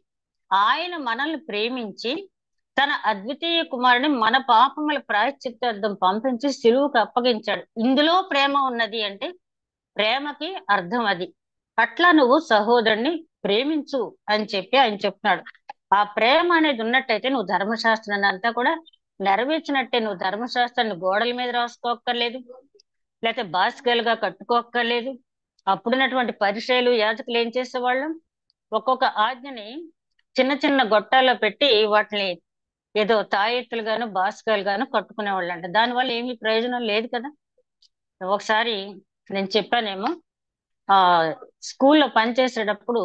ఆయన మనల్ని ప్రేమించి తన అద్వితీయ కుమారుని మన పాపముల ప్రాయశ్చిత్తార్థం పంపించి సిలువుకు అప్పగించాడు. ఇందులో ప్రేమ ఉన్నది అంటే ప్రేమకి అర్థం అది. అట్లా నువ్వు సహోదరుని ప్రేమించు అని చెప్పి ఆయన చెప్తున్నాడు. ఆ ప్రేమ అనేది ఉన్నట్టయితే నువ్వు ధర్మశాస్త్రాన్ని అంతా కూడా నెరవేర్చినట్టే. నువ్వు ధర్మశాస్త్రాన్ని గోడల మీద రాసుకోక్కర్లేదు, లేకపోతే బాసికలుగా కట్టుకోక్కర్లేదు. అప్పుడున్నటువంటి పరిచయాలు యాజకులు ఏం చేసేవాళ్ళు, ఒక్కొక్క ఆజ్ఞని చిన్న చిన్న గొట్టాల్లో పెట్టి వాటిని ఏదో తాయెత్తులు గాను బాసికలు గాను కట్టుకునేవాళ్ళు అంట. దానివల్ల ఏమీ ప్రయోజనం లేదు కదా. ఒకసారి నేను చెప్పానేమో, ఆ స్కూల్లో పనిచేసేటప్పుడు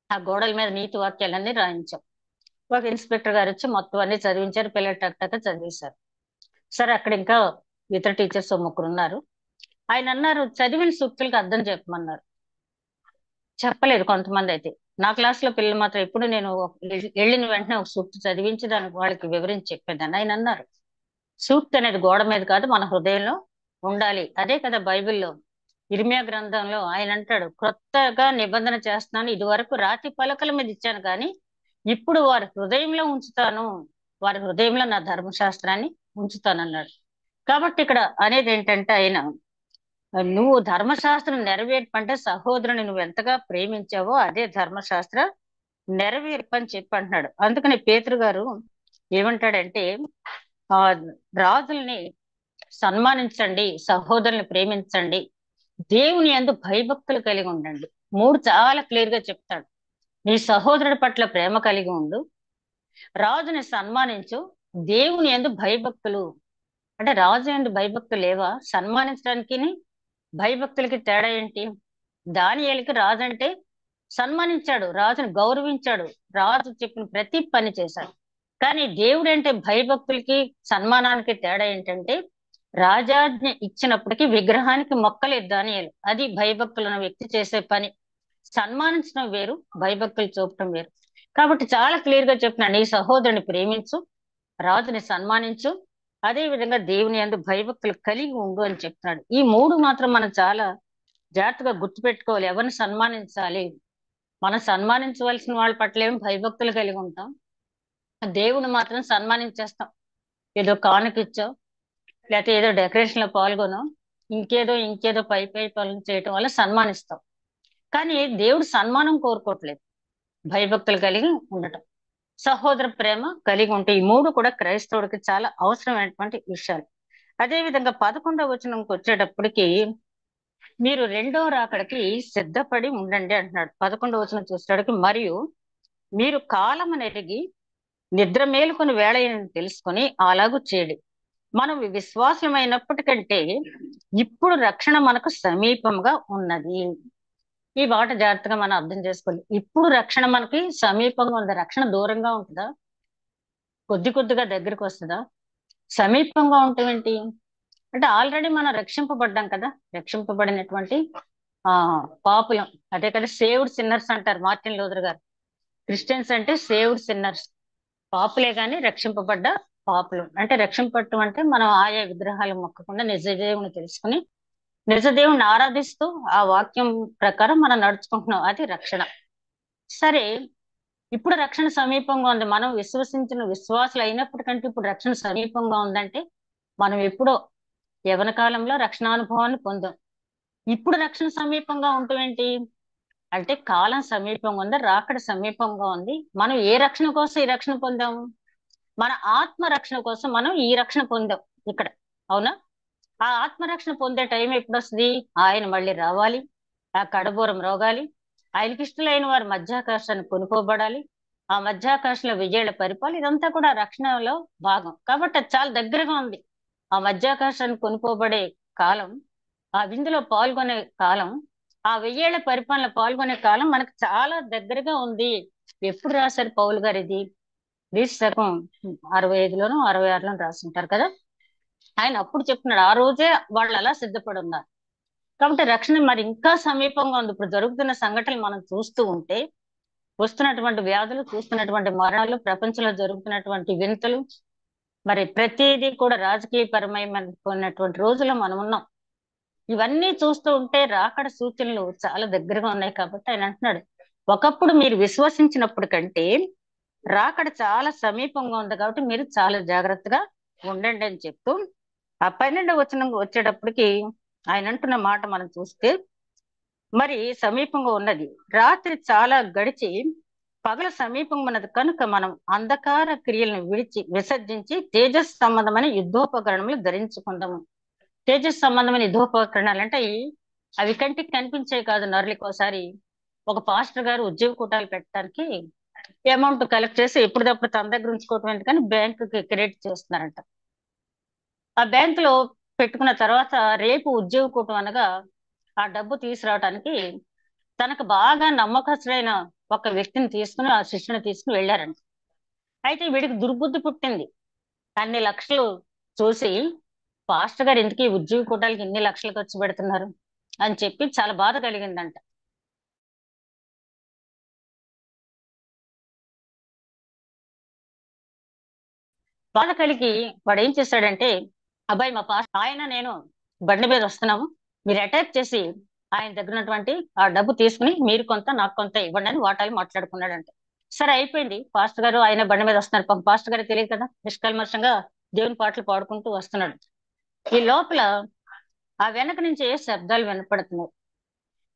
ఆ గోడల మీద నీతి వాక్యాలన్నీ రాయించాం. ఒక ఇన్స్పెక్టర్ గారు వచ్చి మొత్తం అన్ని చదివించారు. పిల్లలు టక్ చదివేశారు. సరే, అక్కడ ఇంకా ఇతర టీచర్స్ ముగ్గురు ఉన్నారు. ఆయన అన్నారు, చదివిన సూక్తులకు అర్థం చెప్పమన్నారు. చెప్పలేదు కొంతమంది అయితే. నా క్లాస్ లో పిల్లలు మాత్రం ఎప్పుడు నేను వెళ్ళిన వెంటనే ఒక సూక్తి చదివించి దానికి వాళ్ళకి వివరించి చెప్పేదాన్ని. ఆయన అన్నారు, సూక్తి అనేది గోడ మీద కాదు, మన హృదయంలో ఉండాలి. అదే కదా బైబిల్లో ఇర్మియా గ్రంథంలో ఆయన అంటాడు, కొత్తగా నిబంధన చేస్తున్నాను, ఇదివరకు రాతి పలకల మీద ఇచ్చాను కానీ ఇప్పుడు వారి హృదయంలో ఉంచుతాను, వారి హృదయంలో నా ధర్మశాస్త్రాన్ని ఉంచుతానన్నాడు. కాబట్టి ఇక్కడ అనేది ఏంటంటే, ఆయన నువ్వు ధర్మశాస్త్రం నెరవేర్పంటే సహోదరుని నువ్వు ఎంతగా ప్రేమించావో అదే ధర్మశాస్త్ర నెరవేర్పని చెప్పి అంటున్నాడు. అందుకని పేతురు గారు ఏమంటాడంటే, ఆ రాజుల్ని సన్మానించండి, సహోదరుని ప్రేమించండి, దేవుని యందు భయభక్తులు కలిగి ఉండండి. 3 చాలా క్లియర్ గా చెప్తాడు. నీ సహోదరుడి పట్ల ప్రేమ కలిగి ఉండు, రాజుని సన్మానించు, దేవుని యందు భయభక్తులు. అంటే రాజు యందు భయభక్తులు లేవా? సన్మానించడానికి భయభక్తులకి తేడా ఏంటి? దానియేలుకి రాజు అంటే సన్మానించాడు, రాజుని గౌరవించాడు, రాజు చెప్పిన ప్రతి పని చేశాడు. కానీ దేవుడు అంటే భయభక్తులకి సన్మానానికి తేడా ఏంటంటే, రాజాజ్ఞ ఇచ్చినప్పటికీ విగ్రహానికి మొక్కలేదు దానియేలు. అది భయభక్తులను వ్యక్తి చేసే పని. సన్మానించడం వేరు, భయభక్తులు చూపటం వేరు. కాబట్టి చాలా క్లియర్ గా చెప్పిన, నీ సహోదరుని ప్రేమించు, రాజుని సన్మానించు, అదే విధంగా దేవుని యందు భయభక్తులు కలిగి ఉండు అని చెప్తున్నాడు. ఈ 3 మాత్రం మనం చాలా జాగ్రత్తగా గుర్తుపెట్టుకోవాలి. ఎవరిని సన్మానించాలి, మనం సన్మానించవలసిన వాళ్ళ పట్ల ఏమి భయభక్తులు కలిగి ఉంటాం, దేవుని మాత్రం సన్మానించేస్తాం. ఏదో కానుకిచ్చావు, లేకపోతే ఏదో డెకరేషన్ లో పాల్గొనో, ఇంకేదో పై పనులు చేయటం వల్ల సన్మానిస్తాం. కానీ దేవుడు సన్మానం కోరుకోవట్లేదు, భయభక్తులు కలిగి ఉండటం, సహోదర ప్రేమ కలిగి ఉంటే. ఈ 3 కూడా క్రైస్తవుడికి చాలా అవసరమైనటువంటి విషయాలు. అదే విధంగా 11వ వచనంకి వచ్చేటప్పటికి, మీరు రెండో రాకడికి సిద్ధపడి ఉండండి అంటున్నాడు. 11వ వచనం చూసేటప్పటికి, మరియు మీరు కాలము నెరిగి నిద్ర మేలుకొని వేళ తెలుసుకొని అలాగూ చేయడి. మనం విశ్వాసమైనప్పటికంటే ఇప్పుడు రక్షణ మనకు సమీపంగా ఉన్నది. ఈ మాట జాగ్రత్తగా మనం అర్థం చేసుకోవాలి. ఇప్పుడు రక్షణ మనకి సమీపంగా ఉంది. రక్షణ దూరంగా ఉంటుందా? కొద్దిగా దగ్గరికి వస్తుందా? సమీపంగా ఉంటామేంటి అంటే, ఆల్రెడీ మనం రక్షింపబడ్డాం కదా. రక్షింపబడినటువంటి పాపులం, అదే కదా సేవ్డ్ సిన్నర్స్ అంటారు మార్టిన్ లూథర్ గారు. క్రిస్టియన్స్ అంటే సేవ్డ్ సిన్నర్స్, పాపులే గాని రక్షింపబడ్డ పాపులు. అంటే రక్షింపబడటం అంటే మనం ఆయా విగ్రహాలు మొక్కకుండా నిజ దేవుని తెలుసుకుని నిజ దేవుని ఆరాధిస్తూ ఆ వాక్యం ప్రకారం మనం నడుచుకుంటున్నాం, అది రక్షణ. సరే, ఇప్పుడు రక్షణ సమీపంగా ఉంది, మనం విశ్వసించిన విశ్వాసులు అయినప్పటికంటే ఇప్పుడు రక్షణ సమీపంగా ఉందంటే మనం ఎప్పుడో యవన కాలంలో రక్షణానుభవాన్ని పొందాం. ఇప్పుడు రక్షణ సమీపంగా ఉండటం ఏంటి అంటే కాలం సమీపంగా ఉంది, రాకడ సమీపంగా ఉంది. మనం ఏ రక్షణ కోసం ఈ రక్షణ పొందాము? మన ఆత్మ రక్షణ కోసం మనం ఈ రక్షణ పొందాం ఇక్కడ. అవునా? ఆ ఆత్మరక్షణ పొందే టైం ఎప్పుడు వస్తుంది? ఆయన మళ్ళీ రావాలి, ఆ కడబూరం రోగాలి, ఆయనకి ఇష్టలైన వారు మధ్యాకాశాన్ని కొనుక్కోబడాలి, ఆ మధ్యాకాశంలో విజయాల పరిపాలన, ఇదంతా కూడా రక్షణలో భాగం. కాబట్టి అది చాలా దగ్గరగా ఉంది. ఆ మధ్యాకాశాన్ని కొనుక్కోబడే కాలం, ఆ విందులో పాల్గొనే కాలం, ఆ వెయ్యేళ్ల పరిపాలన పాల్గొనే కాలం మనకు చాలా దగ్గరగా ఉంది. ఎప్పుడు రాశారు పౌలు గారు ఇది? క్రీస్తు శకం 65లోనో 66లోనో రాసుంటారు కదా. ఆయన అప్పుడు చెప్తున్నాడు, ఆ రోజే వాళ్ళు అలా సిద్ధపడి ఉన్నారు. కాబట్టి రక్షణ మరి ఇంకా సమీపంగా ఉంది. ఇప్పుడు జరుగుతున్న సంఘటనలు మనం చూస్తూ ఉంటే, వస్తున్నటువంటి వ్యాధులు, చూస్తున్నటువంటి మరణాలు, ప్రపంచంలో జరుగుతున్నటువంటి వింతలు, మరి ప్రతిదీ కూడా రాజకీయ పరమైనటువంటి రోజుల్లో మనం ఉన్నాం. ఇవన్నీ చూస్తూ ఉంటే రాకడ సూచనలు చాలా దగ్గరగా ఉన్నాయి. కాబట్టి ఆయన అంటున్నాడు, ఒకప్పుడు మీరు విశ్వసించినప్పుడు కంటే రాకడ చాలా సమీపంగా ఉంది, కాబట్టి మీరు చాలా జాగ్రత్తగా ఉండండి అని చెప్తూ, ఆ 12వ వచనం వచ్చేటప్పటికి ఆయన అంటున్న మాట మనం చూస్తే, మరి సమీపంగా ఉన్నది, రాత్రి చాలా గడిచి పగల సమీపంగా ఉన్నది కనుక మనం అంధకార క్రియలను విసర్జించి తేజస్ సంబంధమైన యుద్ధోపకరణములు ధరించుకుందాము. తేజస్ సంబంధమైన యుద్ధోపకరణాలు అంటే అవి కంటికి కనిపించే కాదు. నరులకి ఒకసారి ఒక పాస్టర్ గారు ఉద్యోగ కూటాలు పెట్టడానికి అమౌంట్ కలెక్ట్ చేసి ఎప్పటికప్పుడు తన దగ్గర ఉంచుకోవటం ఎందుకని బ్యాంకుకి క్రెడిట్ చేస్తున్నారంట. ఆ బ్యాంకులో పెట్టుకున్న తర్వాత రేపు ఉద్యోగ కూటం అనగా ఆ డబ్బు తీసుకురావడానికి తనకు బాగా నమ్మకస్తుడైన ఒక వ్యక్తిని తీసుకుని, ఆ శిష్యుని తీసుకుని వెళ్ళారంట. అయితే వీడికి దుర్బుద్ధి పుట్టింది. అన్ని లక్షలు చూసి పాస్టర్ గారు ఎందుకు ఈ ఉద్యోగ కూటాలకి ఇన్ని లక్షలు ఖర్చు పెడుతున్నారు అని చెప్పి చాలా బాధ కలిగిందంట. బాధ కలిగి వాడు ఏం చేశాడంటే, అబ్బాయి మా పాస్టర్ ఆయన నేను బండి మీద వస్తున్నాము, మీరు అటాక్ చేసి ఆయన దగ్గర ఉన్నటువంటి ఆ డబ్బు తీసుకుని మీరు కొంత నాకు కొంత ఇవ్వండి అని వాటాలు మాట్లాడుకున్నాడంట. సరే అయిపోయింది. పాస్టర్ గారు ఆయన బండి మీద వస్తున్నారు. పాపం పాస్టర్ గారు తెలియదు కదా, నిష్కల్మషంగా దేవుని పాటలు పాడుకుంటూ వస్తున్నాడు. ఈ లోపల ఆ వెనక నుంచి ఏ శబ్దాలు వినపడుతున్నాయి.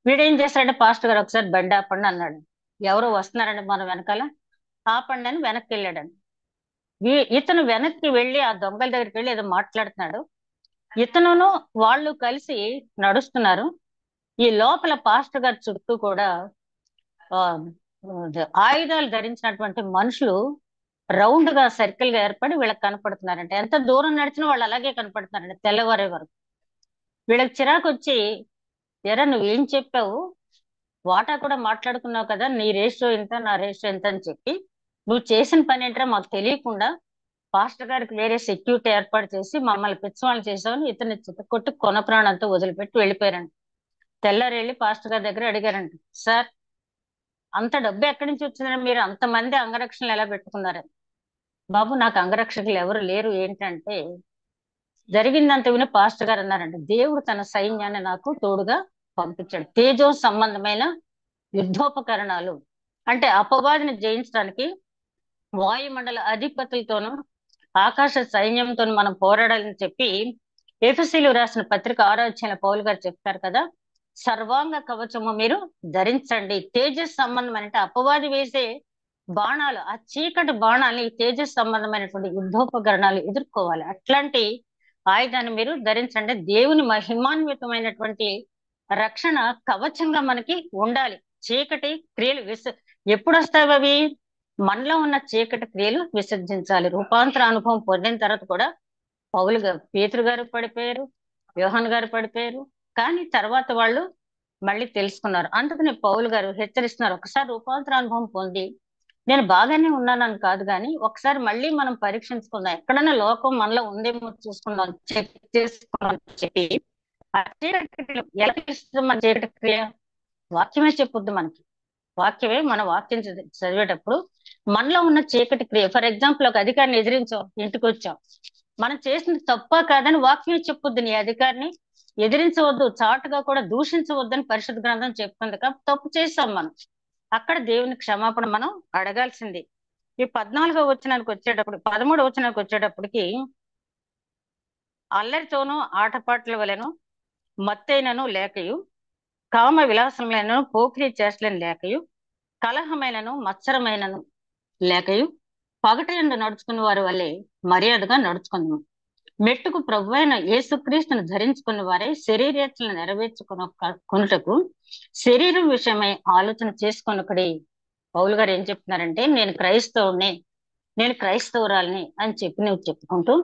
వీడేం చేశాడంటే, పాస్టర్ గారు ఒకసారి బండి ఆపండి అన్నాడు. ఎవరో వస్తున్నారండి మన వెనకాల, ఆపండి అని వెనక్కి వెళ్ళాడండి. ఇతను వెనక్కి వెళ్ళి ఆ దొంగల దగ్గరికి వెళ్ళి ఏదో మాట్లాడుతున్నాడు. ఇతనును వాళ్ళు కలిసి నడుస్తున్నారు. ఈ లోపల పాస్టర్ గారి చుట్టూ కూడా ఆ ఆయుధాలు ధరించినటువంటి మనుషులు రౌండ్ గా సర్కిల్ గా ఏర్పడి వీళ్ళకి కనపడుతున్నారంటే, ఎంత దూరం నడిచినా వాళ్ళు అలాగే కనపడుతున్నారండి తెల్లవారే వరకు. వీళ్ళకి చిరాకు వచ్చి, ఎరా నువ్వేం చెప్పావు, వాటా కూడా మాట్లాడుకున్నావు కదా, నీ రేషియో ఎంత నా రేషియో ఎంత అని చెప్పి నువ్వు చేసిన పని ఏంటో మాకు తెలియకుండా పాస్టర్ గారికి వేరే సెక్యూరిటీ ఏర్పాటు చేసి మమ్మల్ని పిచ్చవాళ్ళు చేసామని ఇతన్ని చిత్తకొట్టి కొన ప్రాణంతో వదిలిపెట్టి వెళ్ళిపోయారంట. తెల్లారి వెళ్ళి పాస్టర్ గారి దగ్గర అడిగారంట, సార్ అంత డబ్బు ఎక్కడి నుంచి వచ్చిందని మీరు అంతమంది అంగరక్షణలు ఎలా పెట్టుకున్నారని. బాబు నాకు అంగరక్షకులు ఎవరు లేరు, ఏంటంటే జరిగిందంత విని పాస్టర్ గారు అన్నారంట, దేవుడు తన సైన్యాన్ని నాకు తోడుగా పంపించాడు. తేజో సంబంధమైన యుద్ధోపకరణాలు అంటే అపవాదిని జయించడానికి వాయుమండల అధిపతులతోనూ ఆకాశ సైన్యంతో మనం పోరాడాలని చెప్పి ఎఫెసీయులకు రాసిన పత్రిక 6వ అధ్యాయంలో పౌలు గారు చెప్తారు కదా, సర్వాంగ కవచము మీరు ధరించండి. తేజస్ సంబంధం అంటే అపవాది వేసే బాణాలు, ఆ చీకటి బాణాలని తేజస్ సంబంధమైనటువంటి యుద్ధోపకరణాలు ఎదుర్కోవాలి. అట్లాంటి ఆయుధాన్ని మీరు ధరించండి. దేవుని మహిమాన్వితమైనటువంటి రక్షణ కవచంగా మనకి ఉండాలి. చీకటి క్రియలు ఎప్పుడు వస్తాయి అవి? మనలో ఉన్న చీకటి క్రియలు విసర్జించాలి. రూపాంతర అనుభవం పొందిన తర్వాత కూడా పౌలు గారు, పేతురు గారు పడిపోయారు, యోహాన్ గారు పడిపోయారు, కానీ తర్వాత వాళ్ళు మళ్ళీ తెలుసుకున్నారు. అందుకని పౌలు గారు హెచ్చరిస్తున్నారు, ఒకసారి రూపాంతర అనుభవం పొంది నేను బాగానే ఉన్నానని కాదు, కానీ ఒకసారి మళ్ళీ మనం పరీక్షించుకుందాం, ఎక్కడైనా లోకం మనలో ఉందేమో చూసుకుందాం, చెక్ చేసుకుందాం చెప్పి ఆ చీకటి క్రియలు ఎలా తెలుస్తుంది? మన చీకటి క్రియ వాక్యమే చెప్పుద్ది మనకి. వాక్యమే మన వాక్యం చదివేటప్పుడు మనలో ఉన్న చీకటి క్రియ, ఫర్ ఎగ్జాంపుల్ ఒక అధికారిని ఎదిరించాం, ఇంటికి వచ్చాం, మనం చేసింది తప్ప కాదని వాక్యం చెప్పొద్దు. నీ అధికారిని ఎదిరించవద్దు, చాటుగా కూడా దూషించవద్దని పరిశుద్ధ గ్రంథం చెప్తుంది. కాబట్టి తప్పు చేసాం మనం, అక్కడ దేవుని క్షమాపణ మనం అడగాల్సింది. ఈ 14వ వచనానికి వచ్చేటప్పుడు, 13వ వచనానికి వచ్చేటప్పటికి, అల్లరితోనూ ఆటపాటల వలెను మత్తైనను లేకయు, కామ విలాసములైనను పోకిరీ చేష్టలను లేకయు, కలహమైనను మత్సరమైనను లేకయు, పగటయందు నడుచుకున్న వారి వల్లే మర్యాదగా నడుచుకుందాం. మెట్టుకు ప్రభువైన యేసుక్రీస్తును ధరించుకున్న వారే శరీరేచ్ఛలను నెరవేర్చుకొనుటకు శరీరం విషయమై ఆలోచన చేసుకొనొకడి. పౌలు గారు ఏం చెప్తున్నారంటే, నేను క్రైస్తవుని, నేను క్రైస్తవురాలిని అని చెప్పి నువ్వు చెప్పుకుంటూ,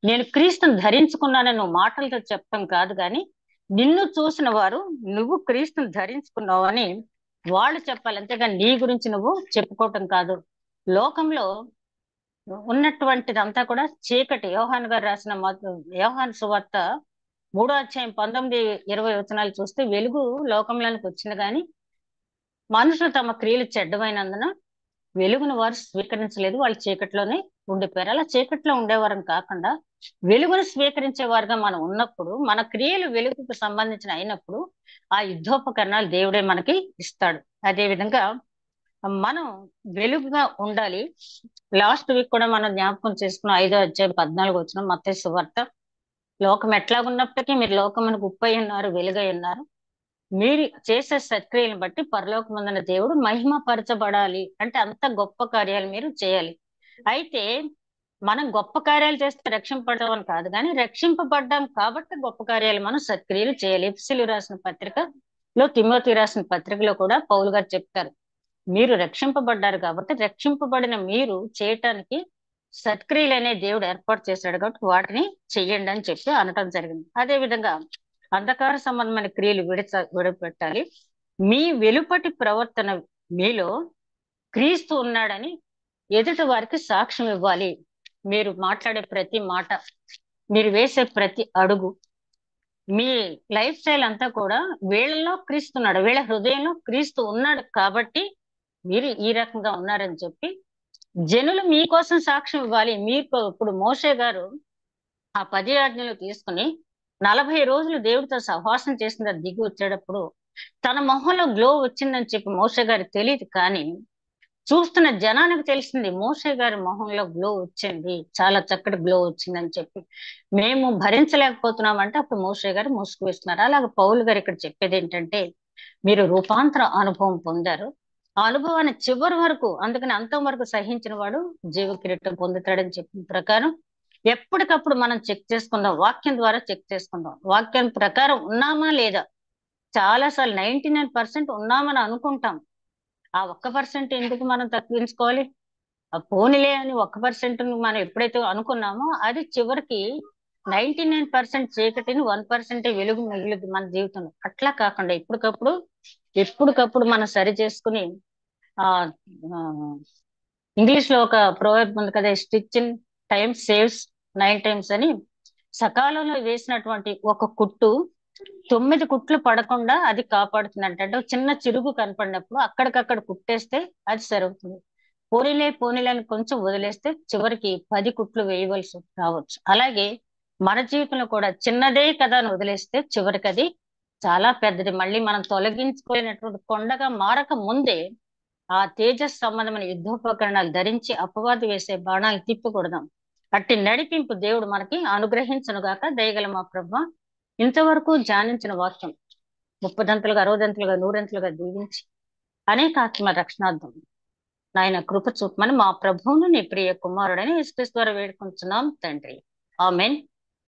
నేను క్రీస్తుని ధరించుకున్నానని నువ్వు మాటలతో చెప్పడం కాదు, కానీ నిన్ను చూసిన వారు నువ్వు క్రీస్తుని ధరించుకున్నావు అని వాళ్ళు చెప్పాలి, అంతేగాని నీ గురించి నువ్వు చెప్పుకోవటం కాదు. లోకంలో ఉన్నటువంటిదంతా కూడా చీకటి. యోహాను గారు రాసిన యోహాను సువార్త 3వ అధ్యాయం 19-20 వచనాలు చూస్తే, వెలుగు లోకంలోనికి వచ్చింది కానీ మనుషులు తమ క్రియలు చెడ్డమైనందున వెలుగును వారు స్వీకరించలేదు, వాళ్ళు చీకటిలోనే ఉండిపోయారు. అలా చీకట్లో ఉండేవారం కాకుండా వెలుగును స్వీకరించేవారుగా మనం ఉన్నప్పుడు, మన క్రియలు వెలుగుకు సంబంధించిన అయినప్పుడు ఆ యుద్ధోపకరణాలు దేవుడే మనకి ఇస్తాడు. అదే విధంగా మనం వెలుగుగా ఉండాలి. లాస్ట్ వీక్ కూడా మనం జ్ఞాపకం చేసుకున్న 5వ అధ్యాయం 14 వచనం మత్తయి సువార్త, లోకం ఎట్లాగున్నప్పటికీ మీరు లోకమునకు ఉప్పై ఉన్నారు, వెలుగై ఉన్నారు. మీరు చేసే సత్క్రియలను బట్టి పరలోకమందున దేవుడు మహిమ పరచబడాలి అంటే అంత గొప్ప కార్యాలు మీరు చేయాలి. అయితే మనం గొప్ప కార్యాలు చేస్తే రక్షింపబడమని కాదు, కానీ రక్షింపబడ్డాం కాబట్టి గొప్ప కార్యాలు మనం సత్క్రియలు చేయాలి. ఎఫెసీయులకు రాసిన పత్రికలో, తిమోతికి రాసిన పత్రికలో కూడా పౌలు గారు చెప్తారు, మీరు రక్షింపబడ్డారు కాబట్టి రక్షింపబడిన మీరు చేయటానికి సత్క్రియలు అనే దేవుడు ఏర్పాటు చేశాడు కాబట్టి వాటిని చెయ్యండి అని చెప్పి అనటం జరిగింది. అదే విధంగా అంధకార సంబంధమైన క్రియలు విడిపెట్టాలి. మీ వెలుపటి ప్రవర్తన మీలో క్రీస్తు ఉన్నాడని ఎదుటి వారికి సాక్ష్యం ఇవ్వాలి. మీరు మాట్లాడే ప్రతి మాట, మీరు వేసే ప్రతి అడుగు, మీ లైఫ్ స్టైల్ అంతా కూడా వీళ్ళలో క్రీస్తు ఉన్నాడు, వీళ్ళ హృదయంలో క్రీస్తు ఉన్నాడు కాబట్టి మీరు ఈ రకంగా ఉన్నారని చెప్పి జనులు మీకోసం సాక్ష్యం ఇవ్వాలి. మీకు ఇప్పుడు మోషే గారు ఆ 10 ఆజ్ఞలు తీసుకుని 40 రోజులు దేవుడితో సహవాసం చేసిన దిగి వచ్చేటప్పుడు తన మొహంలో గ్లో వచ్చిందని చెప్పి మోషే గారికి తెలియదు, కానీ చూస్తున్న జనానికి తెలిసింది మోషే గారి మొహంలో గ్లో వచ్చింది, చాలా చక్కటి గ్లో వచ్చిందని చెప్పి. మేము భరించలేకపోతున్నామంటే అప్పుడు మోషే గారు ముసుగు వేస్తున్నారు. అలాగే పౌలు గారు ఇక్కడ చెప్పేది ఏంటంటే, మీరు రూపాంతర అనుభవం పొందారు, ఆ అనుభవాన్ని చివరి వరకు, అందుకని అంతం వరకు సహించిన వాడు జీవ కిరీటం పొందుతాడని చెప్పిన ప్రకారం ఎప్పటికప్పుడు మనం చెక్ చేసుకుందాం, వాక్యం ద్వారా చెక్ చేసుకుందాం. వాక్యం ప్రకారం ఉన్నామా లేదా? చాలాసార్లు 99% ఉన్నామని అనుకుంటాం. ఆ 1% ఎందుకు మనం తగ్గించుకోవాలి? ఆ పోనిలే అని 1% మనం ఎప్పుడైతే అనుకున్నామో అది చివరికి 99% చీకటిని 1% వెలుగు మిగిలింది మన జీవితంలో. అట్లా కాకుండా ఎప్పటికప్పుడు మనం సరి చేసుకుని, ఆ ఇంగ్లీష్ లో ఒక ప్రోవర్బ్ ఉంది కదా, stitch in time saves 9 times అని. సకాలంలో వేసినటువంటి ఒక కుట్టు 9 కుట్లు పడకుండా అది కాపాడుతుందంట. అంటే చిన్న చిరుగు కనపడినప్పుడు అక్కడికక్కడ కుట్టేస్తే అది సరవుతుంది. పోనీలే అని కొంచెం వదిలేస్తే చివరికి 10 కుట్లు వేయవలసి రావచ్చు. అలాగే మన జీవితంలో కూడా చిన్నదే కదా అని వదిలేస్తే చివరికి అది చాలా పెద్దది, మళ్ళీ మనం తొలగించుకోలేనటువంటి కొండగా మారక ముందే ఆ తేజస్ సంబంధమైన యుద్ధోపకరణాలు ధరించి అపవాది వేసే బాణాలు తిప్పకూడదాం. అట్టి నడిపింపు దేవుడు మనకి అనుగ్రహించనుగాక. దయగల మా ప్రభువా, ఇంతవరకు ధ్యానించిన వాక్యం 30 60 100 దీవించి అనేక ఆత్మ రక్షణార్థం నాయన కృప చూపమని మా ప్రభువును నీ ప్రియ కుమారుడని యేసుక్రీస్తు ద్వారా వేడుకుంటున్నాం తండ్రి. ఆమేన్.